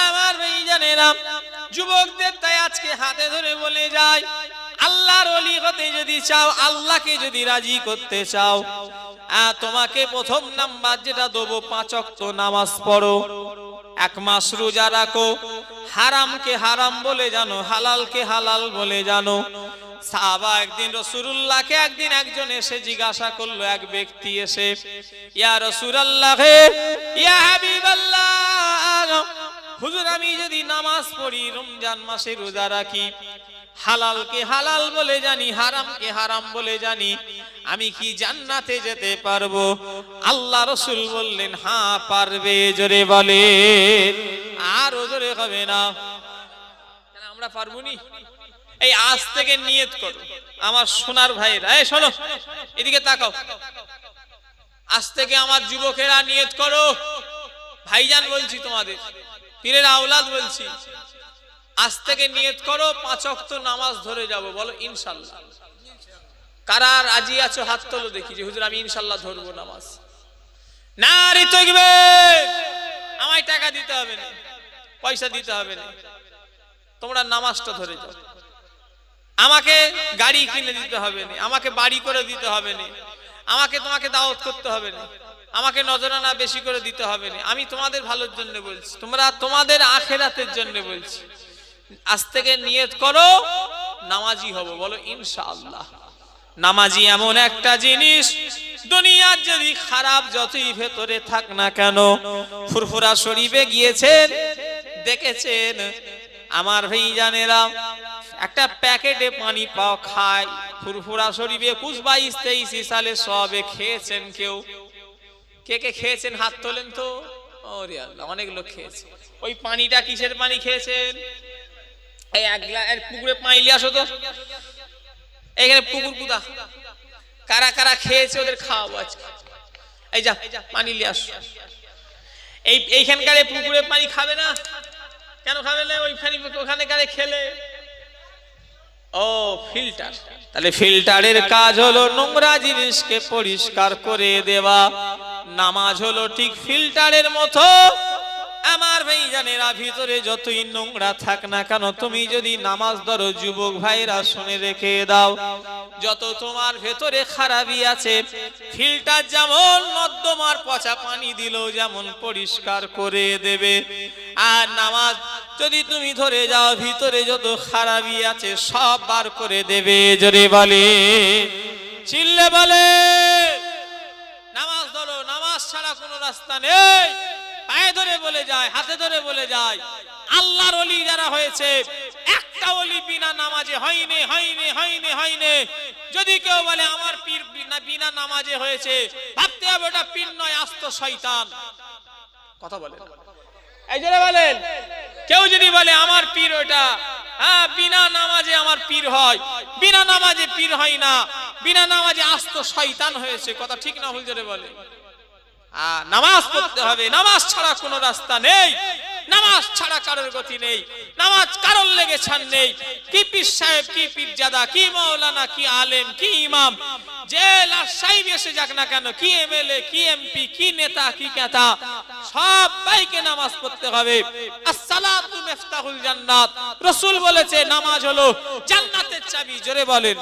আমার ভাইজানেরা, যুবকদের তাই আজকে হাতে ধরে বলে যায়, আল্লাহর ওলি হতে যদি চাও, আল্লাহকে যদি রাজি করতে চাও, তোমাকে প্রথম নাম্বার যেটা দেবো, 5 ওয়াক্ত নামাজ পড়ো, 1 মাস রোজা রাখো, হারামকে হারাম বলে জানো, হালালকে হালাল বলে জানো। সাহাবা একদিন রাসূলুল্লাহকে একদিন একজন এসে জিজ্ঞাসা করলো, এক ব্যক্তি এসে, ইয়া রাসূলুল্লাহ, ইয়া হাবিবাল্লাহ, হুজুর আমি যদি নামাজ পড়ি, রমজান মাসে রোজা রাখি, হালালকে হালাল বলে জানি, হারামকে হারাম বলে জানি, আমি কি জান্নাতে যেতে পারবো? আল্লাহ রাসূল বললেন, হ্যাঁ পারবে। জোরে বলে, আর জোরে হবে না। আমরা পারবো নি? এই আজ থেকে নিয়ত করো আমার সোনার ভাইরা, এই শোনো এদিকে তাকাও, আজ থেকে আমার যুবকেরা নিয়ত করো, ভাইজান বলছি, তোমাদের পীরের আওলাদ বলছি, আজ থেকে নিয়ত করো 5 ওয়াক্ত নামাজ ধরে যাব। বলো ইনশাআল্লাহ। কারা রাজি আছো হাত তোলো দেখি, যে হুজুর আমি ইনশাআল্লাহ ধরবো নামাজ। নারে তাকবীর। আমায় টাকা দিতে হবে না, পয়সা দিতে হবে না, তোমরা নামাজটা ধরে যাও। আমাকে গাড়ি কিনে দিতে হবে না, আমাকে বাড়ি করে দিতে হবে না, আমাকে তোমাকে দাওয়াত করতে হবে না, আমাকে নজরানা বেশি করে দিতে হবে না। আমি তোমাদের ভালোর জন্য বলছি, তোমরা তোমাদের আখিরাতের জন্য বলছি। আজ থেকে নিয়ত করো নামাজি হব। বলো ইনশাআল্লাহ। নামাজি এমন একটা জিনিস, দুনিয়ার যদি খারাপ যতই ভেতরে থাক না কেন, ফুরফুরা শরীফে গিয়েছেন, দেখেছেন আমার ভাইজানেরা, একটা প্যাকেটে পানি পাও খায়, ফুরফুরা শরীফে 21, 22, 23 সালে সবে খেয়েছেন। কেউ কে কে খেয়েছেন হাত তোলেন তো। ওরে আল্লাহ, অনেক লোক খেয়েছে। ওই পানিটা কিসের পানি খেয়েছেন? এই এক গ্লাস পুকুরে পানি নিয়ে আসো তো, এখানে পুকুর কুদা, কারা কারা খেয়েছে ওদের খাওয়াবো আজকে। এই যা পানি নিয়ে আসো। এইখানকার পুকুরে পানি খাবে না কেন? খাবে না, ওখানে কারে খেলে। ও ফিল্টার, তাহলে ফিল্টারের কাজ হলো নোংরা জিনিসকে পরিষ্কার করে দেওয়া। নামাজ হলো ঠিক ফিল্টারের মতো। আমার ভাইজানেরা, ভিতরে যতই নোংরা থাক না কেন, তুমি যদি নামাজ ধরো, যুবক ভাইরা শুনে রেখে দাও, যত তোমার ভেতরে খারাপই আছে, ফিল্টার যেমন নর্দমার পচা পানি দিলেও যেমন পরিষ্কার করে দেবে, আর নামাজ যদি তুমি ধরে যাও, ভিতরে যত খারাপই আছে সব বার করে দেবে। জোরে বলে, চিল্লে বলে, নামাজ ধরো, নামাজ ছাড়া কোনো রাস্তা নেই। পায়ে ধরে বলে যায়, হাতে ধরে বলে যায়, আল্লাহর ওলি যারা হয়েছে, একটা ওলি বিনা নামাজে হয়নি, হয়নি, হয়নি, হয়নি। যদি কেউ বলে আমার পীর বিনা নামাজে হয়েছে, ভাবতে হবে ওটা পীর নয়, আস্ত শয়তান। কথা বলেন, এই জন্য বলেন। কেউ যদি বলে আমার পীর ওটা, হ্যাঁ বিনা নামাজে আমার পীর হয়, বিনা নামাজে পীর হয় না, বিনা নামাজে আস্ত শয়তান হয়েছে। কথা ঠিক না ভুল? জোরে বলে। নামাজ পড়তে হবে, নামাজ ছাড়া কোনো রাস্তা নেই, নামাজ ছাড়া কারোর গতি নেই, নামাজ কারোর লেগে ছাড় নেই। কি পীর সাহেব, কি পীরজাদা, কি মাওলানা, কি আলেম, কি ইমাম, যে লাশ সাহেব এসে যাক না কেন, কি এমএলএ, কি এমপি, কি নেতা, কি কেতা, সবাইকে নামাজ পড়তে হবে। আসসালাতু মিফতাহুল জান্নাত, রাসূল বলেছে নামাজ হলো জান্নাতের চাবি। জোরে বলেন,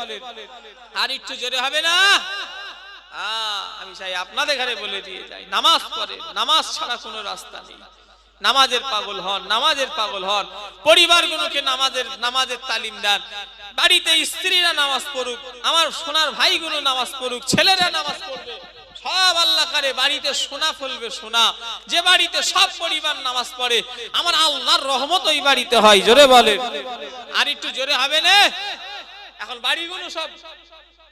আর একটু জোরে হবে না? আমি চাই আপনাদের ঘরে বলে দিয়ে যাই, নামাজ পড়ে, নামাজ ছাড়া কোনো রাস্তা নেই। নামাজের পাগল হন, নামাজের পাগল হন। পরিবারগুলোকে নামাজের তালিম দেন। বাড়িতে স্ত্রীরা নামাজ পড়ুক, আমার সোনার ভাইগুলো নামাজ পড়ুক, ছেলেরা নামাজ পড়বে, সব আল্লাহ করে বাড়িতে সোনা ফলবে, সোনা। যে বাড়িতে সব পরিবার নামাজ পড়ে, আমার আল্লাহর রহমত ওই বাড়িতে হয়। জোরে বলে, আর একটু জোরে হবে না? এখন বাড়িগুলো সব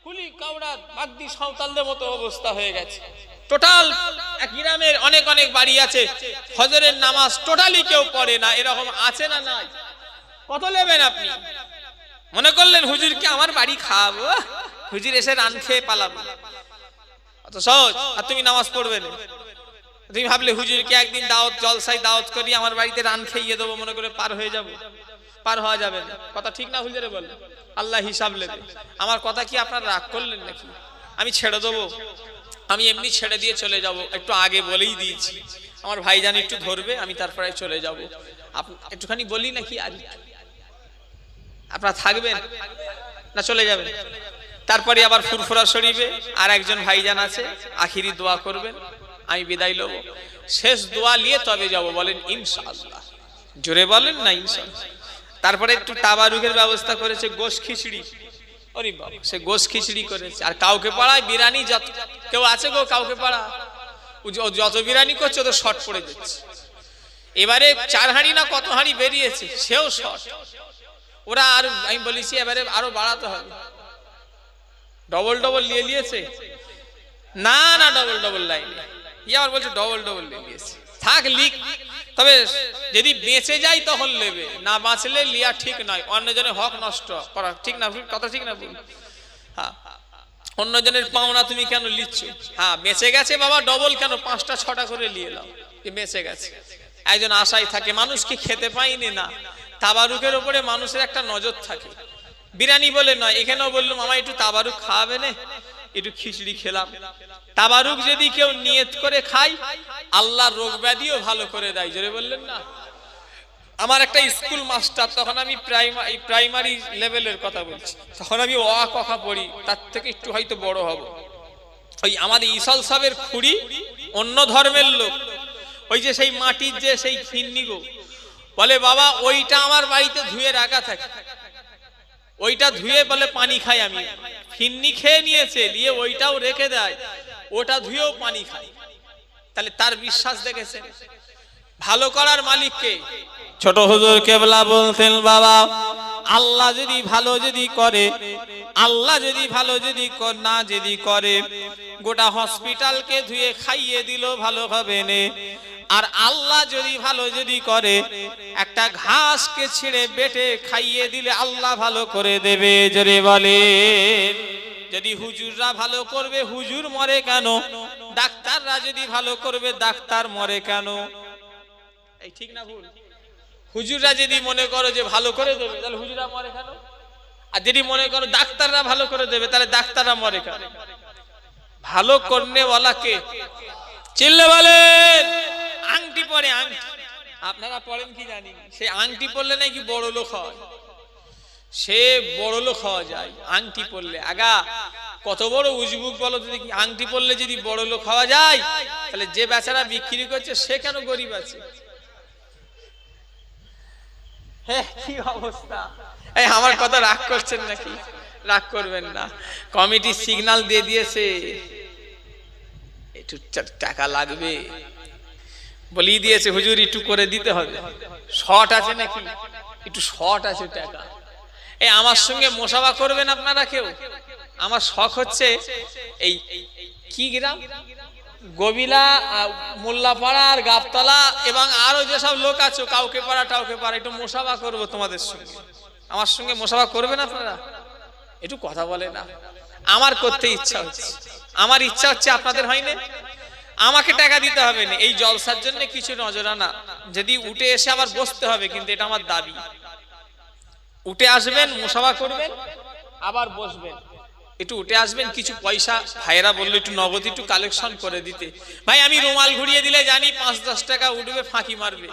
কুলি কাউড়া বাগদি সাঁওতালদের মতো অবস্থা হয়ে গেছে। টোটাল এক গ্রামের অনেক অনেক বাড়ি আছে, ফজরের নামাজ টোটালি কেউ পড়ে না। এরকম আছে না নাই? কত নেবেন আপনি? মনে করলেন হুজুরকে আমার বাড়ি খাওয়াবো, হুজুর এসে রান খেয়ে পালাবে, অত সহজ। আর তুমি নামাজ পড়বে না, তুমি ভাবলে হুজুরকে একদিন দাওয়াত জলসায় দাওয়াত করি আমার বাড়িতে রান খাইয়ে দেবো মনে করে পার হয়ে যাব, পার হওয়া যাবে না। কথা ঠিক না হুজুরে বলে? আল্লাহ হিসাব নেবে। আমার কথা কি আপনারা রাগ করলেন নাকি? আমি ছেড়ে দেবো, আমি এমনি ছেড়ে দিয়ে চলে যাব, একটু আগে বলেই দিয়েছি আমার ভাইজান একটু ধরবে, আমি তারপরে চলে যাব। একটুখানি বলি নাকি আর আপনারা থাকবেন না চলে যাবেন? তারপরে আবার ফুরফুরা শরীফে আর একজন ভাইজান আছে, আখিরি দোয়া করবেন, আমি বিদায় লব, শেষ দোয়া নিয়ে তবে যাব। বলেন ইনশাআল্লাহ, জোরে বলেন না ইনশাআল্লাহ। তারপরে একটু তাবারুকের ব্যবস্থা করেছে, গোশ খিচড়ি। ওরে বাবা, সে গোশ খিচড়ি করেছে। আর কাউকে পাড়ায় বিরিয়ানি, যত কেউ আছে গো কাউকে পাড়া, যত বিরিয়ানি করছে তো শর্ট পড়ে যাচ্ছে। এবারে 4 হাঁড়ি না কত হাঁড়ি বেরিয়েছে, সেও শর্ট। ওরা আর আমি বলেছি এবারে আরো বাড়াতে হবে, ডবল ডবল নিয়ে নিয়েছে। না না ডবল ডবল লাইনে, আবার বলছে ডবল ডবল নিয়ে নিয়েছে। থাক লিক, তবে যদি বেঁচে যায় তখন নেবে, না বাঁচলে লিয়া ঠিক নয়। অন্যজনের হক নষ্ট করা ঠিক না, কথা ঠিক না বল? হ্যাঁ, অন্যজনের পাওনা তুমি কেন লিচ্ছ? হ্যাঁ বেঁচে গেছে বাবা, ডবল কেন, 5টা 6টা করে নিয়ে নাও, বেঁচে গেছে। একজন আশায় থাকে, মানুষকে খেতে পাইনি না, তাবারুকের উপরে মানুষের একটা নজর থাকে। বিরিয়ানি বলে নয়, এখানেও বললাম আমার একটু তাবারুক খাওয়াবে না, একটু খিচড়ি খেলাম। তাবারুক যদি কেউ নিয়ত করে খায়, আল্লাহ রোগ ব্যাধিও ভালো করে দেয়, জোরে বললেন না? আমার একটা স্কুল মাস্টার, তখন আমি প্রাইমারি লেভেলের কথা বলছি, তখন আমি অ ক পড়ি, তার থেকে একটু হয়তো বড় হব। ওই আমাদের ইসাল সাহেবের খুড়ি অন্য ধর্মের লোক, ওই যে সেই মাটির যে সেই ফিন্নি গো, বলে বাবা ওইটা আমার বাড়িতে ধুয়ে রাখা থাকে, ওইটা ধুয়ে বলে পানি খাই আমি। ফিন্নি খেয়ে নিয়েছে, নিয়ে ওইটাও রেখে দেয়, ওটা ধুয়েও পানি খায়। তাহলে তার বিশ্বাস দেখেছেন? ভালো করার মালিককে। ছোট হুজুর কেবলা বলতেন, বাবা আল্লাহ যদি ভালো যদি করে, আল্লাহ যদি ভালো যদি না যদি করে, গোটা হসপিটালকে ধুয়ে খাইয়ে দিল ভালো হবে না। আর আল্লাহ যদি ভালো যদি করে, একটা ঘাসকে ছিঁড়ে বেটে খাইয়ে দিলে আল্লাহ ভালো করে দেবে, জোরে বলে। যদি হুজুররা ভালো করবে, হুজুর মরে কেন? ডাক্তাররা যদি ভালো করবে, ডাক্তার মরে কেন? এই ঠিক না ভুল? হুজুররা যদি মনে করো যে ভালো করে দেবে, তাহলে হুজুররা মরে কেন? আর যদি মনে করো ডাক্তাররা ভালো করে দেবে, তাহলে ডাক্তাররা মরে কেন? ভালো করনেওয়ালা কে? চিল্লে বলেন। আংটি পরে, আংটি আপনারা পড়েন কি জানি, সে আংটি পরলে নাকি বড় লোক হয়, সে বড় লোক হওয়া যায় আংটি পরলে। আগা কত বড় উজবুক বলো তো দেখি, আংটি পরলে যদি বড় লোক হওয়া যায়, তাহলে যে বেচারা বিক্রি করছে সে কেন গরিব আছে? হ্যাঁ কি অবস্থা! এই আমার কথা রাগ করছেন নাকি? রাগ করবেন না, কমিটি সিগন্যাল দিয়ে দিয়েছে, একটু টাকা লাগবে বলিয়ে দিয়েছে, হুজুর একটু করে দিতে হবে। শর্ট আছে নাকি? একটু শর্ট আছে টাকা। এই আমার সঙ্গে মোসাফা করবেন আপনারা কেউ? আমার শখ হচ্ছে এই কি গ্রাম, গবিলা, মোল্লাপাড়া আর গাবতলা এবং আরো যেসব লোক আছে, কাউকে পাড়া টাউকে পাড়া, একটু মোসাফা করবো তোমাদের সঙ্গে। আমার সঙ্গে মোসাফা করবেন আপনারা? একটু কথা বলে না, আমার করতে ইচ্ছা হচ্ছে, আমার ইচ্ছা হচ্ছে, আপনাদের হয় না? আমাকে টাকা দিতে হবে না, এই জলসার জন্য কিছু নজরানা, যদি উঠে এসে আবার বসতে হবে, কিন্তু এটা আমার দাবি। উঠে আসবেন, মুসাফা করবেন, আবার বসবেন, একটু উঠে আসবেন, কিছু পয়সা ভাইরা বললো একটু নগদ একটু কালেকশন করে দিতে। ভাই আমি রুমাল ঘুরিয়ে দিলে জানি 5-10 টাকা উঠবে, ফাঁকি মারবে,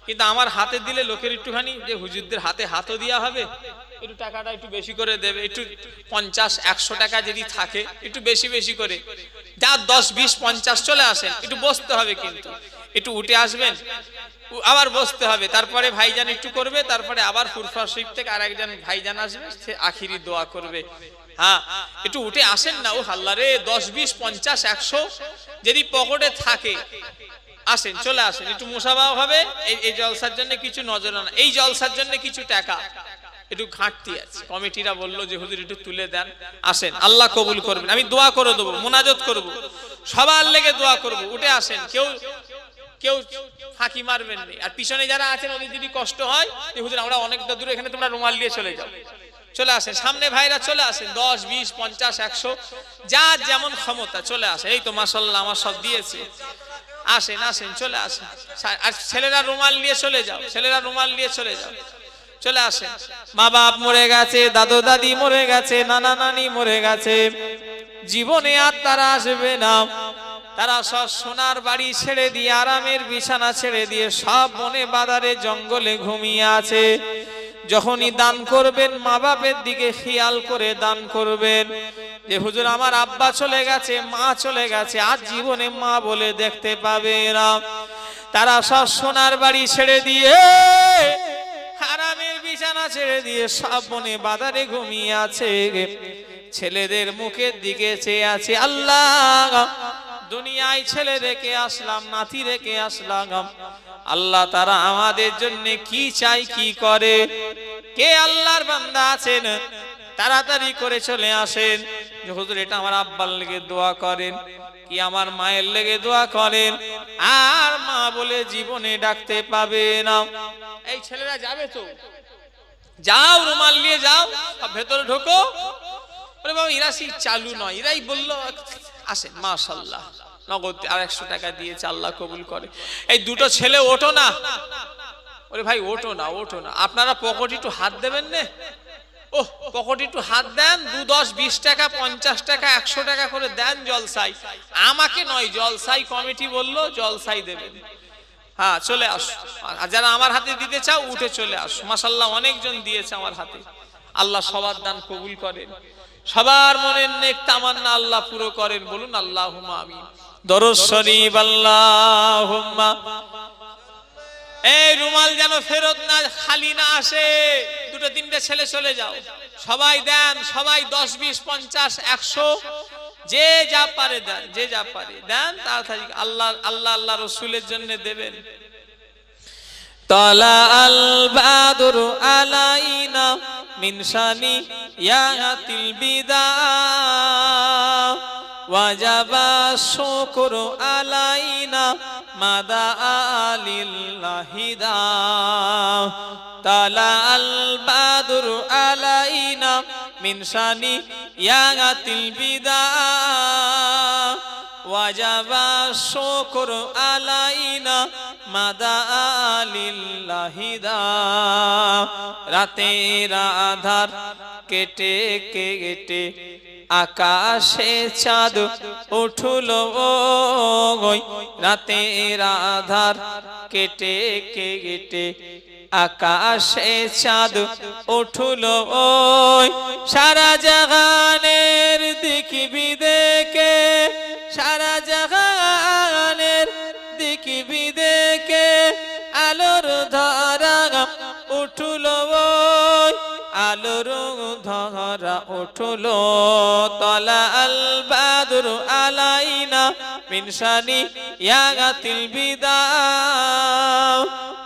কিন্তু আমার হাতে দিলে লোকের একটুখানি, যে হুজুরদের হাতে হাতও দেওয়া হবে, একটু টাকাটা একটু বেশি করে দেবে, একটু 50-100 টাকা যদি থাকে একটু বেশি বেশি করে, যা 10-20-50 চলে আসেন, একটু বসতে হবে, কিন্তু একটু উঠে আসবেন, আবার বসতে হবে, তারপরে ভাইজান একটু করবে, তারপরে আবার ফুরফা শরীফ থেকে আর একজন ভাইজান আসবে, সে আখিরি দোয়া করবে। হ্যাঁ একটু উঠে আসেন না, ও হাল্লা রে, 10-20-50-100 যদি পকেটে থাকে আসেন, চলে আসেন, একটু মুসাফাও হবে। এই জলসার জন্য কিছু নজরানা, এই জলসার জন্য কিছু টাকা একটু ঘাটতি আছে, কমিটিরা বললো যে হুজুর একটু তুলে দেন, আসেন, আল্লাহ কবুল করবেন। আমি দোয়া করে দেবো, মুনাজাত করব, সবার লেগে দোয়া করব, উঠে আসেন, কেউ কেউ ফাঁকি মারবেন না। আর পিছনে যারা আছেন ওদের যদি কষ্ট হয়, হুজুর আমরা অনেকটা দূরে, এখানে তোমরা রুমাল নিয়ে চলে যাও, চলে আসেন, সামনে ভাইরা চলে আসেন, 10, 20, 50, 100 যার যেমন ক্ষমতা চলে আসে। এই তো মাশাআল্লাহ আমার সব দিয়েছে, আসেন আসেন চলে আসেন। আর ছেলেরা রুমাল নিয়ে চলে যাও, ছেলেরা রুমাল নিয়ে চলে যাও, চলে আসেন। মা বাপ মরে গেছে, দাদু দাদি মরে গেছে, নানা নানি মরে গেছে, জীবনে আর তারা আসবে না। তারা সব সোনার বাড়ি ছেড়ে দিয়ে, আরামের বিছানা ছেড়ে দিয়ে সব বনে বাদারে জঙ্গলে ঘুমিয়ে আছে। যখনই দান করবেন মা বাপের দিকে খেয়াল করে দান করবেন, যে হুজুর আমার আব্বা চলে গেছে, মা চলে গেছে, আজ জীবনে মা বলে দেখতে পাবে না। তারা সব সোনার বাড়ি ছেড়ে দিয়ে, আরামের বিছানা ছেড়ে দিয়ে সব বনে বাদারে ঘুমিয়ে আছে, ছেলেদের মুখের দিকে চেয়ে আছে। আল্লাহ, দুনিয়ায় ছেলে রেখে আসলাম, নাতি রেখে আসলাম, আল্লাহ তারা আমাদের জন্য কি চাই কি করে। কে আল্লাহর বান্দা আছেন তাড়াতাড়ি করে চলে আসেন, যে হুজুর এটা আমার আব্বার লেগে দোয়া করেন, কি আমার মায়ের লেগে দোয়া করেন, আর মা বলে জীবনে ডাকতে পাবে না। এই ছেলেরা যাবে তো, যাও রুমাল নিয়ে যাও, ভেতরে ঢোকো। আরে বাবা এরা সেই চালু নয়, এরাই বললো আসেন, মাশাআল্লাহ নগদ আর 100 টাকা দিয়েছে, আল্লাহ কবুল করে। এই দুটো ছেলে ওঠো না, ওরে ভাই ওঠো না, ওঠো না, আপনারা পকেটে একটু হাত দেবেন না। ও পকেটে একটু হাত দেন, 2, 10, 20 টাকা, 50 টাকা, 100 টাকা করে দেন জলসাই। আমাকে নয়, জলসাই কমিটি বললো জলসাই দেবেন। হ্যাঁ চলে আসো, আর যারা আমার হাতে দিতে চাও উঠে চলে আসো। মাশাআল্লাহ অনেকজন দিয়েছে আমার হাতে, আল্লাহ সবার দান কবুল করেন, সবার মনের নেক তামান্না আল্লাহ পুরো করেন। বলুন আল্লাহুম্মা আমিন। দরুদ শরীফ আল্লাহুম্মা। এই রুমাল যেন ফেরত না খালি না আসে, 2-3টে ছেলে চলে যাও, সবাই দেন, সবাই 10, 20, 50, 100 যে যা পারে দেন, যে যা পারে দেন তাড়াতাড়ি। আল্লাহ আল্লাহ আল্লাহ রসুলের জন্য দেবেন। তালা আল বাদরু আলাইনা মিন শানি ইয়াতিল বিদা ওয়াজাবা শুকরু আলাইনা মাদা আলিল্লাহিদা। তালা আল বাদরু আলাইনা মিন শানি ইয়াতিল বিদা ওয়াজাবা শুকরু আলাইনা মাদা আলিল্লাহিদা। রাতের আধার কেটে কেটে আকাশে চাঁদ উঠলো, রাতের আধার কেটে কেটে আকাশে চাঁদ উঠলো, সারা জাহানের দেখবি দেখে, সারা জাহানের দেখবি দেখে আলোর ধারা উঠলো, আলোর ধারা উঠলো। তলা আল বাদরু আলাইনা মিন শানি ইয়াতিল বিদা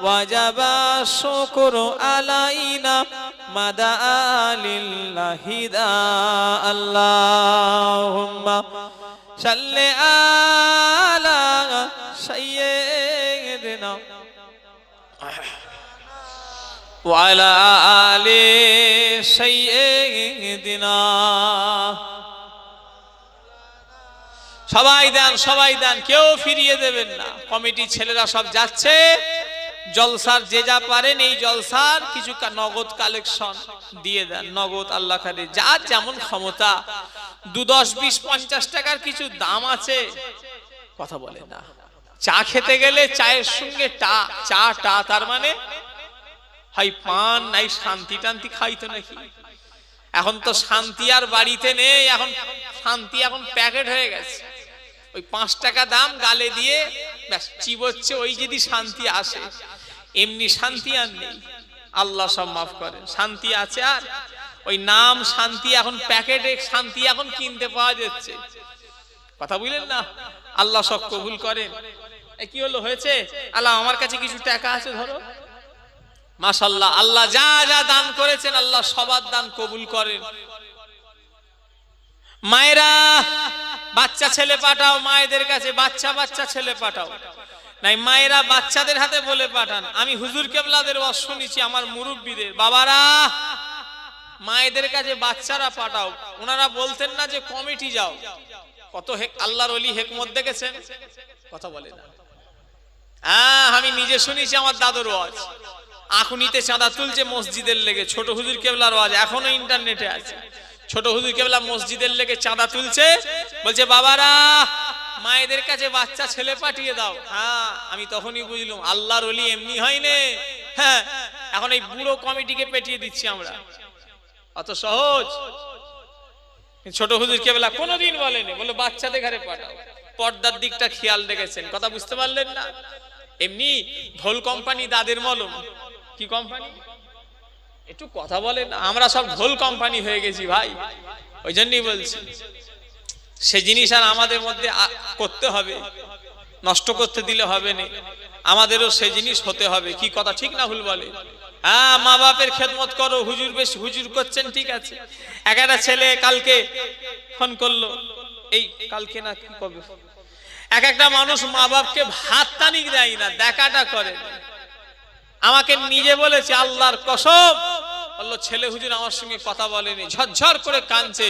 ওয়াজাবা শুকরু আলাইনা মাদা আলিল্লাহিদা। আল্লাহুম্মা সাল্লি আলা সাইয়্যিদিনা ওয়া আলা আলি সাইয়্যিদিনা। সবাই দেন, সবাই দেন, কেউ ফিরিয়ে দেবেন না। কমিটির ছেলেরা সব যাচ্ছে, জলসার যে যা পারেন এই জলসার কিছু নগদ কালেকশন দিয়ে দেন, নগদ আল্লাহ খালি যার যেমন ক্ষমতা। 2, 10, 20, 50 টাকার কিছু দাম আছে, কথা বলে না। চা খেতে গেলে চায়ের সঙ্গে চা তার মানে হয় পান নাই শান্তি টান্তি খাইতো নাকি। এখন তো শান্তি আর বাড়িতে নেই, এখন শান্তি এখন প্যাকেট হয়ে গেছে। ওই 5 টাকা দাম গালে দিয়ে ব্যাস চিবোচ্ছে, ওই যদি শান্তি আসে। এমনি শান্তি আর নেই, আল্লাহ সব মাফ করেন। শান্তি আছে আর ওই নাম শান্তি, এখন প্যাকেটে শান্তি এখন কিনতে পাওয়া যাচ্ছে, কথা বুঝলেন না। আল্লাহ সব কবুল করেন। কি হলো হয়েছে, আল্লাহ আমার কাছে কিছু টাকা আছে ধরো। মাশাআল্লাহ, আল্লাহ যা যা দান করেছেন আল্লাহ সবার দান কবুল করেন। মায়েরা বাচ্চা ছেলে পাঠাও, মায়েদের কাছে বাচ্চা ছেলে পাঠাও। নাই মায়েরা বাচ্চাদের হাতে বলে পাঠান। আমি হুজুর কেবলাদের ওয়াজ শুনেছি, আমার মুরব্বীদের, বাবারা মায়েদের কাছে বাচ্চারা পাঠাও। ওনারা বলতেন না যে কমিটি যাও। কত আল্লাহর ওলি হেকমত দেখেছেন, কথা বলে না। আমি নিজে শুনেছি, আমার দাদুর ওয়াজ। আখুনিতে চাঁদা তুলছে মসজিদের লেগে, ছোট হুজুর কেবলার ওয়াজ এখনো ইন্টারনেটে আছে। ছোট হুজুর কেবলা মসজিদের লেগে চাঁদা তুলছে, বলছে বাবারা মায়েদের কাছে বাচ্চা ছেলে পাঠিয়ে দাও। আমি তখনই বুঝলাম আল্লাহর ওলি এমনি হয়নি। হ্যাঁ, এখন এই বুড়ো কমিটিকে পেটিয়ে দিচ্ছি আমরা, অত সহজ। ছোট হুজুর কেবলা কোনোদিন বলেনি, বললো বাচ্চাদের ঘরে পাঠাও। পর্দার দিকটা খেয়াল রেখেছেন, কথা বুঝতে পারলেন না? এমনি ঢোল কোম্পানি দাদের মলম, কি কোম্পানি একটু কথা বলেন। আমরা সব ঢোল কোম্পানি হয়ে গেছি ভাই, ওই জন্যই বলছি সে জিনিস আর আমাদের মধ্যে করতে হবে, নষ্ট করতে দিলে হবে না। আমাদেরও সে জিনিস হতে হবে। কি কথা ঠিক না ভুল বলে? হ্যাঁ, মা বাপের খেদমত করো। হুজুর বেশ হুজুর করছেন, ঠিক আছে। একটা ছেলে কালকে ফোন করলো, এই কালকে না কি কবে, একটা মানুষ মা বাপকে ভাত তানিক দেয় না, দেখাটা করে। আমাকে নিজে বলেছে আল্লাহর কসম, বললো ছেলে হুজুর আমার সঙ্গে কথা বলেনি, ঝরঝর করে কাঁদছে।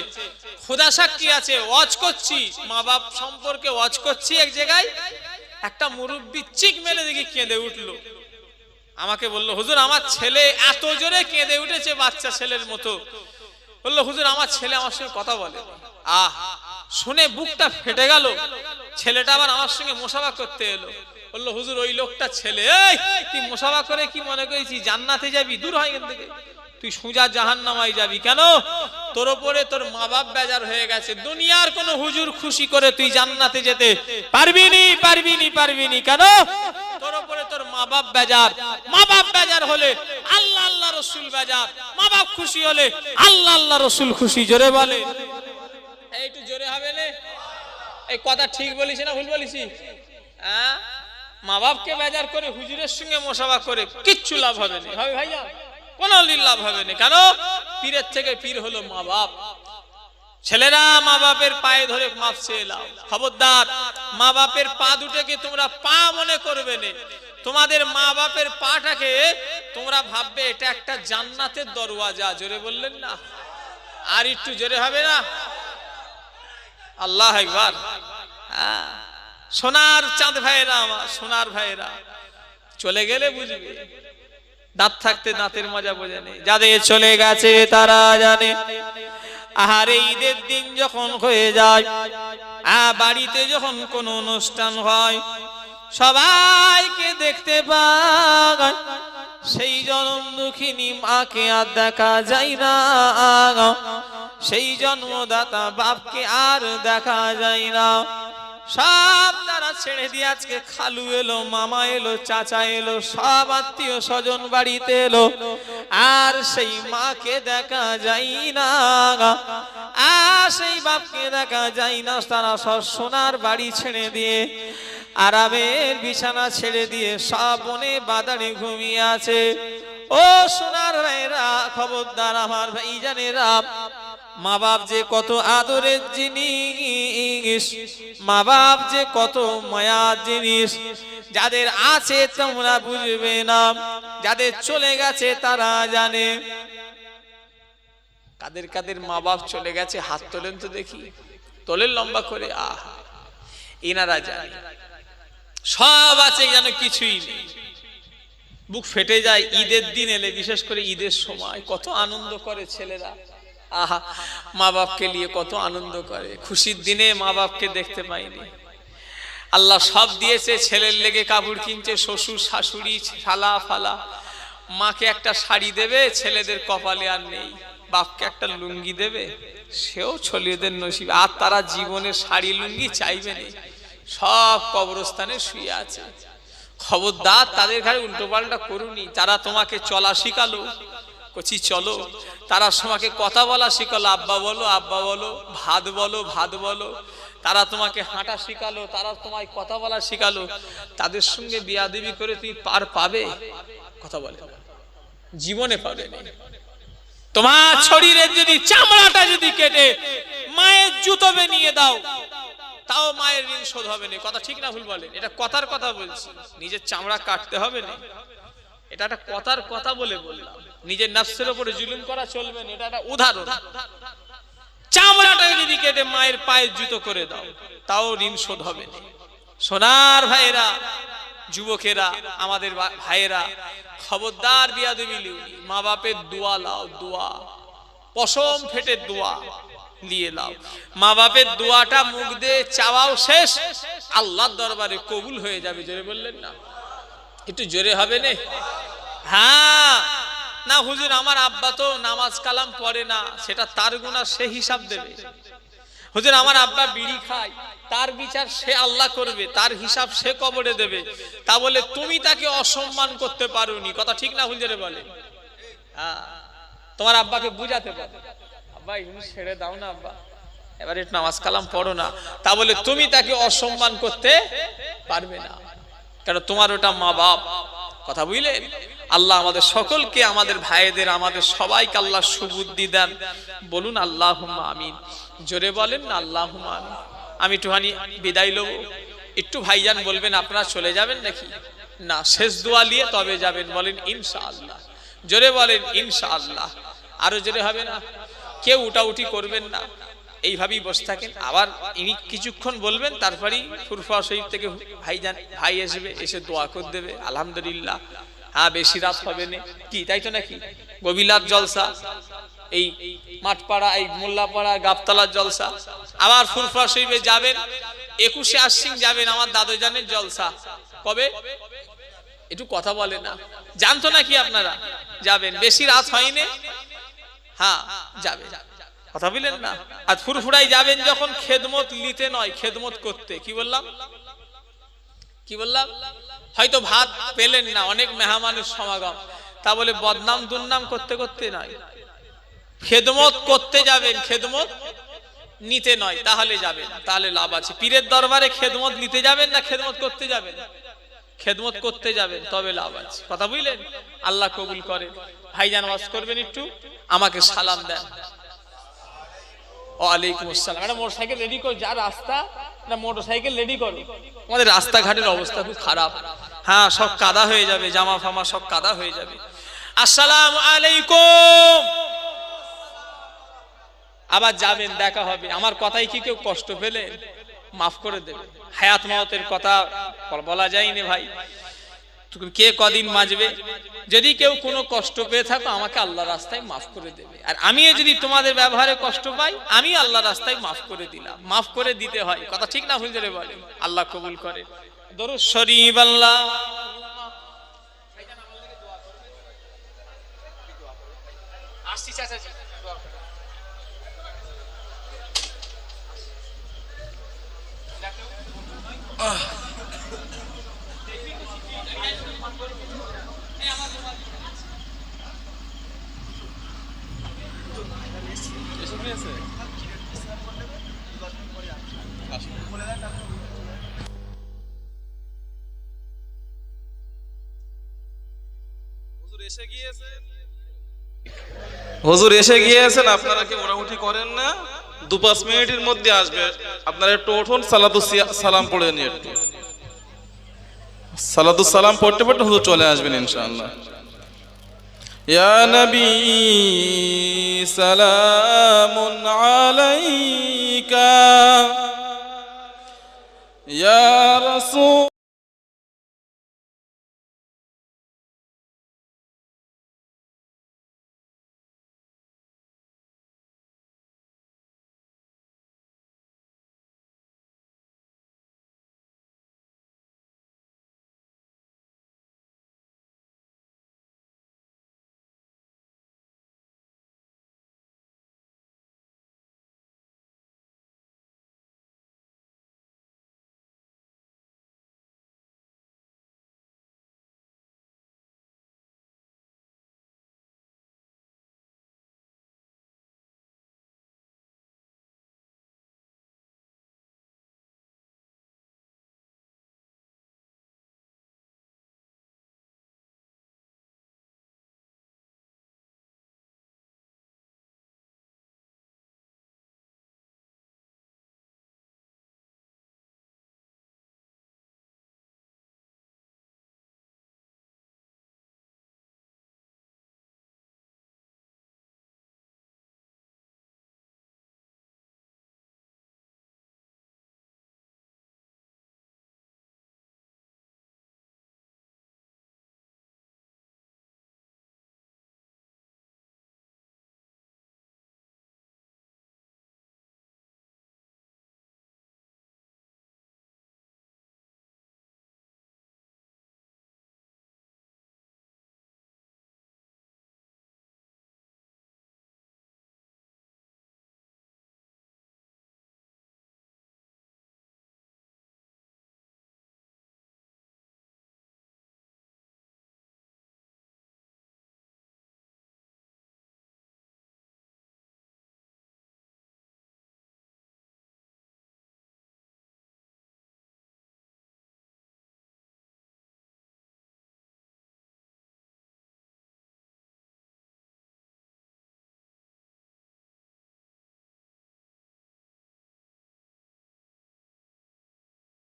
খোদা সাক্ষী আছে, ওয়াজ করছি মা বাপ সম্পর্কে, ওয়াজ করছি এক জায়গায়, একটা মুরব্বি চিক মেলে দেখি কেঁদে উঠলো। আমাকে বললো হুজুর আমার ছেলে এত জোরে কেঁদে উঠেছে, বাচ্চা ছেলের মতো। বললো হুজুর আমার ছেলে আমার সঙ্গে কথা বলে। শুনে বুকটা ফেটে গেল। ছেলেটা আবার আমার সঙ্গে মোসাফা করতে এলো। বললো হুজুর ওই লোকটা ছেলে। এই তুই মোসাফা করে কি মনে করেছিস জান্নাতে যাবি? দূর হয় এখান থেকে, তুই সোজা জাহান্নামায় যাবি। কেন? তোর উপরে তোর মা বাপ বেজার হয়ে গেছে। দুনিয়ার কোন হুজুর খুশি করে তুই জান্নাতে যেতে পারবি নি। কেন? তোর উপরে তোর মা বাপ বেজার। মা বাপ বেজার হলে আল্লাহ আল্লাহ রসুল বেজার। মা বাপ খুশি হলে আল্লাহ আল্লাহ রসুল খুশি। জোরে বলে, একটু জোরে হবে না? এই কথা ঠিক বলিস না ভুল বলিস? মা বাপকে বেজার করে হুজুরের সঙ্গে মোসাফা করে কিচ্ছু লাভ হবে না, হবে ভাইয়া? কোনো লাভ হবে না। কেন? পীরের থেকে পীর হলো মা বাপ। ছেলেরা মা বাপের পায়ে ধরে মাফ চেয়ে নাও। খবরদার, মা বাপের পা দুটোকে তোমরা পা মনে করবে না। তোমাদের মা বাপের পাটাকে তোমরা ভাববে এটা একটা জান্নাতের দরওয়াজা। জোরে বললেন না? আর একটু জোরে হবে না? আল্লাহ আকবার। সোনার চাঁদ ভাইরা, আমার সোনার ভাইরা, চলে গেলে বুঝবে। দাঁত থাকতে দাঁতের মজা বোঝে নেই। যাদের চলে গেছে তারা জানে। আহারে ঈদের দিন যখন হয়ে যায়, বাড়িতে যখন কোন অনুষ্ঠান হয়, সবাইকে দেখতে পায়, সেই জনম দুঃখিনী মাকে আর দেখা যায় না, সেই জন্মদাতা বাপকে আর দেখা যায় না। সব তারা ছেড়ে দিয়ে আজকে খালু এলো, মামা এলো, চাচা এলো, সব আত্মীয় স্বজন বাড়িতে এলো, আর সেই মাকে দেখা যায় না, আর সেই বাপকে দেখা যায় না। তারা সব সোনার বাড়ি ছেড়ে দিয়ে, আরামের বিছানা ছেড়ে দিয়ে সব বনে বাদারে ঘুমিয়ে আছে। ও সোনার ভাইরা, খবরদার আমার ভাইজানেরা, মা বাপ যে কত আদরের জিনিস, মা বাপ যে কত মায়ার জিনিস। যাদের আছে তোমরা বুঝবে না, যাদের চলে গেছে তারা জানে। কাদের কাদের মা বাপ চলে গেছে হাত তোলেন তো দেখি, তোলেন লম্বা করে। এনারা জানে, সব আছে যেন কিছুই নেই। বুক ফেটে যায় ঈদের দিন এলে, বিশেষ করে ঈদের সময় কত আনন্দ করে ছেলেরা। মা বাপকে নিয়ে কত আনন্দ করে। খুশির দিনে মা বাপকে দেখতে পাইনি। আল্লাহ সব দিয়েছে, ছেলের লেগে কাপড় কিনছে, শ্বশুর শাশুড়ি শালা ফালা। মাকে একটা শাড়ি দেবে, ছেলেদের কপালে আর নেই। বাপকে একটা লুঙ্গি দেবে, সেও ছেলেদের নসিব। আর তারা জীবনে শাড়ি লুঙ্গি চাইবে না, সব কবরস্থানে শুয়ে আছে। খবরদার তাদের ঘরে উল্টো পাল্টা করুনি। তারা তোমাকে চলা শিখালো, কচি চলো। তারা তোমাকে কথা বলা শিখালো, আব্বা বলো আব্বা বলো, ভাত বলো ভাত বলো। তারা তোমাকে হাঁটা শিখালো, তারা তোমায় কথা বলা শিখালো। তাদের সঙ্গে বিয়াদবি করে তুমি পার পাবে? কথা বলে জীবনে পাবে না। তোমার শরীরের যদি চামড়াটা যদি কেটে মায়ের জুতো বানিয়ে দাও, তাও মায়ের ঋণ শোধ হবে না। কথা ঠিক না ভুল বলেন? এটা কথার কথা বলছি, নিজের চামড়া কাটতে হবে না, এটা একটা কথার কথা বলে বললাম। নিজের নফসের উপরে জুলুম করা চলবে না, এটা একটা উদাহরণ। চামড়াটাকে যদি কেটে মায়ের পায়ে জুতো করে দাও তাও ঋণ শোধ হবে না। সোনার ভাইয়েরা, যুবকেরা, আমাদের ভাইয়েরা, খবরদার বিয়াদবি লিউনি। মা বাপের দোয়া লাও, দোয়া পশম ফেটে দোয়া নিয়ে লাও। মা বাপের দোয়াটা মুখ দিয়ে চাওয়াও শেষ, আল্লাহর দরবারে কবুল হয়ে যাবে। জোরে বললেন না? একটু জোরে হবে না? হ্যাঁ। না হুজুর আমার আব্বা তো নামাজ কালাম পড়ে না, সেটা তার গুনাহ, সে হিসাব দেবে। হুজুর আমার আব্বা বিড়ি খায়, তার বিচার সে আল্লাহ করবে, তার হিসাব সে কবরে দেবে। তা বলে তুমি তাকে অসম্মান করতে পারোনি, কথা ঠিক না হুজুরে বলে? হ্যাঁ, তোমার আব্বাকে বুঝাতে পারো, আব্বা এগুলো ছেড়ে দাও না, আব্বা এবার একটু নামাজ কালাম পড়ো না। তা বলে তুমি তাকে অসম্মান করতে পারবে না, কারণ তোমার ওটা মা বাপ। কথা বুঝলেন? আল্লাহ আমাদের সকলকে, আমাদের ভাইদের, আমাদের সবাইকে আল্লাহ সুবুদ্ধি দেন। বলুন আল্লাহুম্মা আমিন। জোরে বলেন না আল্লাহুম্মা আমিন। আমি একটুখানি বিদায় লব, একটু ভাইজান বলবেন আপনারা চলে যাবেন নাকি? না, শেষ দোয়া নিয়ে তবে যাবেন। বলেন ইনশাআল্লাহ। জোরে বলেন ইনশাআল্লাহ। আরো জোরে হবে না? কেউ উঠাউঠি করবেন না, এইভাবেই বসে থাকেন। আবার ইনি কিছুক্ষণ বলবেন, তারপরেই ফুরফুরা শরীফ থেকে ভাই আসবে, এসে দোয়া করে দেবে। আলহামদুলিল্লাহ। হ্যাঁ, বেশি রাত হবে না কি, তাই তো নাকি? গভীরাত জলসা, এই মাঠপাড়া, এই মোল্লাপাড়া, গাবতলার জলসা। আবার ফুরফুরা শরীফে যাবেন, 21শে আশ্বিন যাবেন, আমার দাদুজানের জলসা। কবে? একটু কথা বলে না, জানতো নাকি আপনারা? যাবেন, বেশি রাত হয়নি। হ্যাঁ যাবেন, কথা বলেন না। আর ফুরফুরাই যাবেন যখন, খেদমত নিতে নয়, খেদমত করতে। কি বললাম? কি বললাম? হয়তো ভাত পেলেন না, অনেক মেহমানের সমাগম, তা বলে বদনাম দুর্নাম করতে করতে নয়, খেদমত করতে যাবেন, খেদমত নিতে নয়। তাহলে যাবেন, তাহলে লাভ আছে। পীরের দরবারে খেদমত নিতে যাবেন না খেদমত করতে যাবেন? খেদমত করতে যাবেন, তবে লাভ আছে। কথা বুঝলেন? আল্লাহ কবুল করে। ভাইজান ওয়াজ করবেন, একটু আমাকে সালাম দেন। ওয়ালাইকুম আসসালাম। একটা মোটরসাইকেল রেডি করো, যা রাস্তা না মোটরসাইকেল রেডি করো। আমাদের রাস্তাঘাটের অবস্থা খুব খারাপ। হ্যাঁ, সব কাদা হয়ে যাবে, জামা ফামা সব কাদা হয়ে যাবে। আসসালামু আলাইকুম। আবার যাবেন, দেখা হবে। আমার কথাই কি কেউ কষ্ট পেলে মাফ করে দেবে। হায়াত মাওতের কথা বলা যায়নি ভাই, কে কদিন বাঁচবে। যদি কেউ কোনো কষ্ট পেয়ে থাকো, আমাকে আল্লাহ রাস্তায় মাফ করে দেবে। আর আমিও যদি তোমাদের ব্যবহারে কষ্ট পাই, আমি আল্লাহ রাস্তায় মাফ করে দিলাম। মাফ করে দিতে হয়, কথা ঠিক না হুজুরে বলে? আল্লাহ কবুল করে। দরুদ শরীফ। আল্লাহ আসছি চাচাজি। হুজুর এসে গিয়েছেন, আপনারা কি মোটামুটি করেন না? 2-5 মিনিটের মধ্যে আসবে। আপনারা একটু উঠুন, সালাতুস সালাম পড়ে নিয়ে একটু সালাতুস সালাম পড়তে পড়তে হুজুর চলে আসবেন ইনশাআল্লাহ। ইয়া নবী সালামুন আলাইকা, ইয়া রাসূল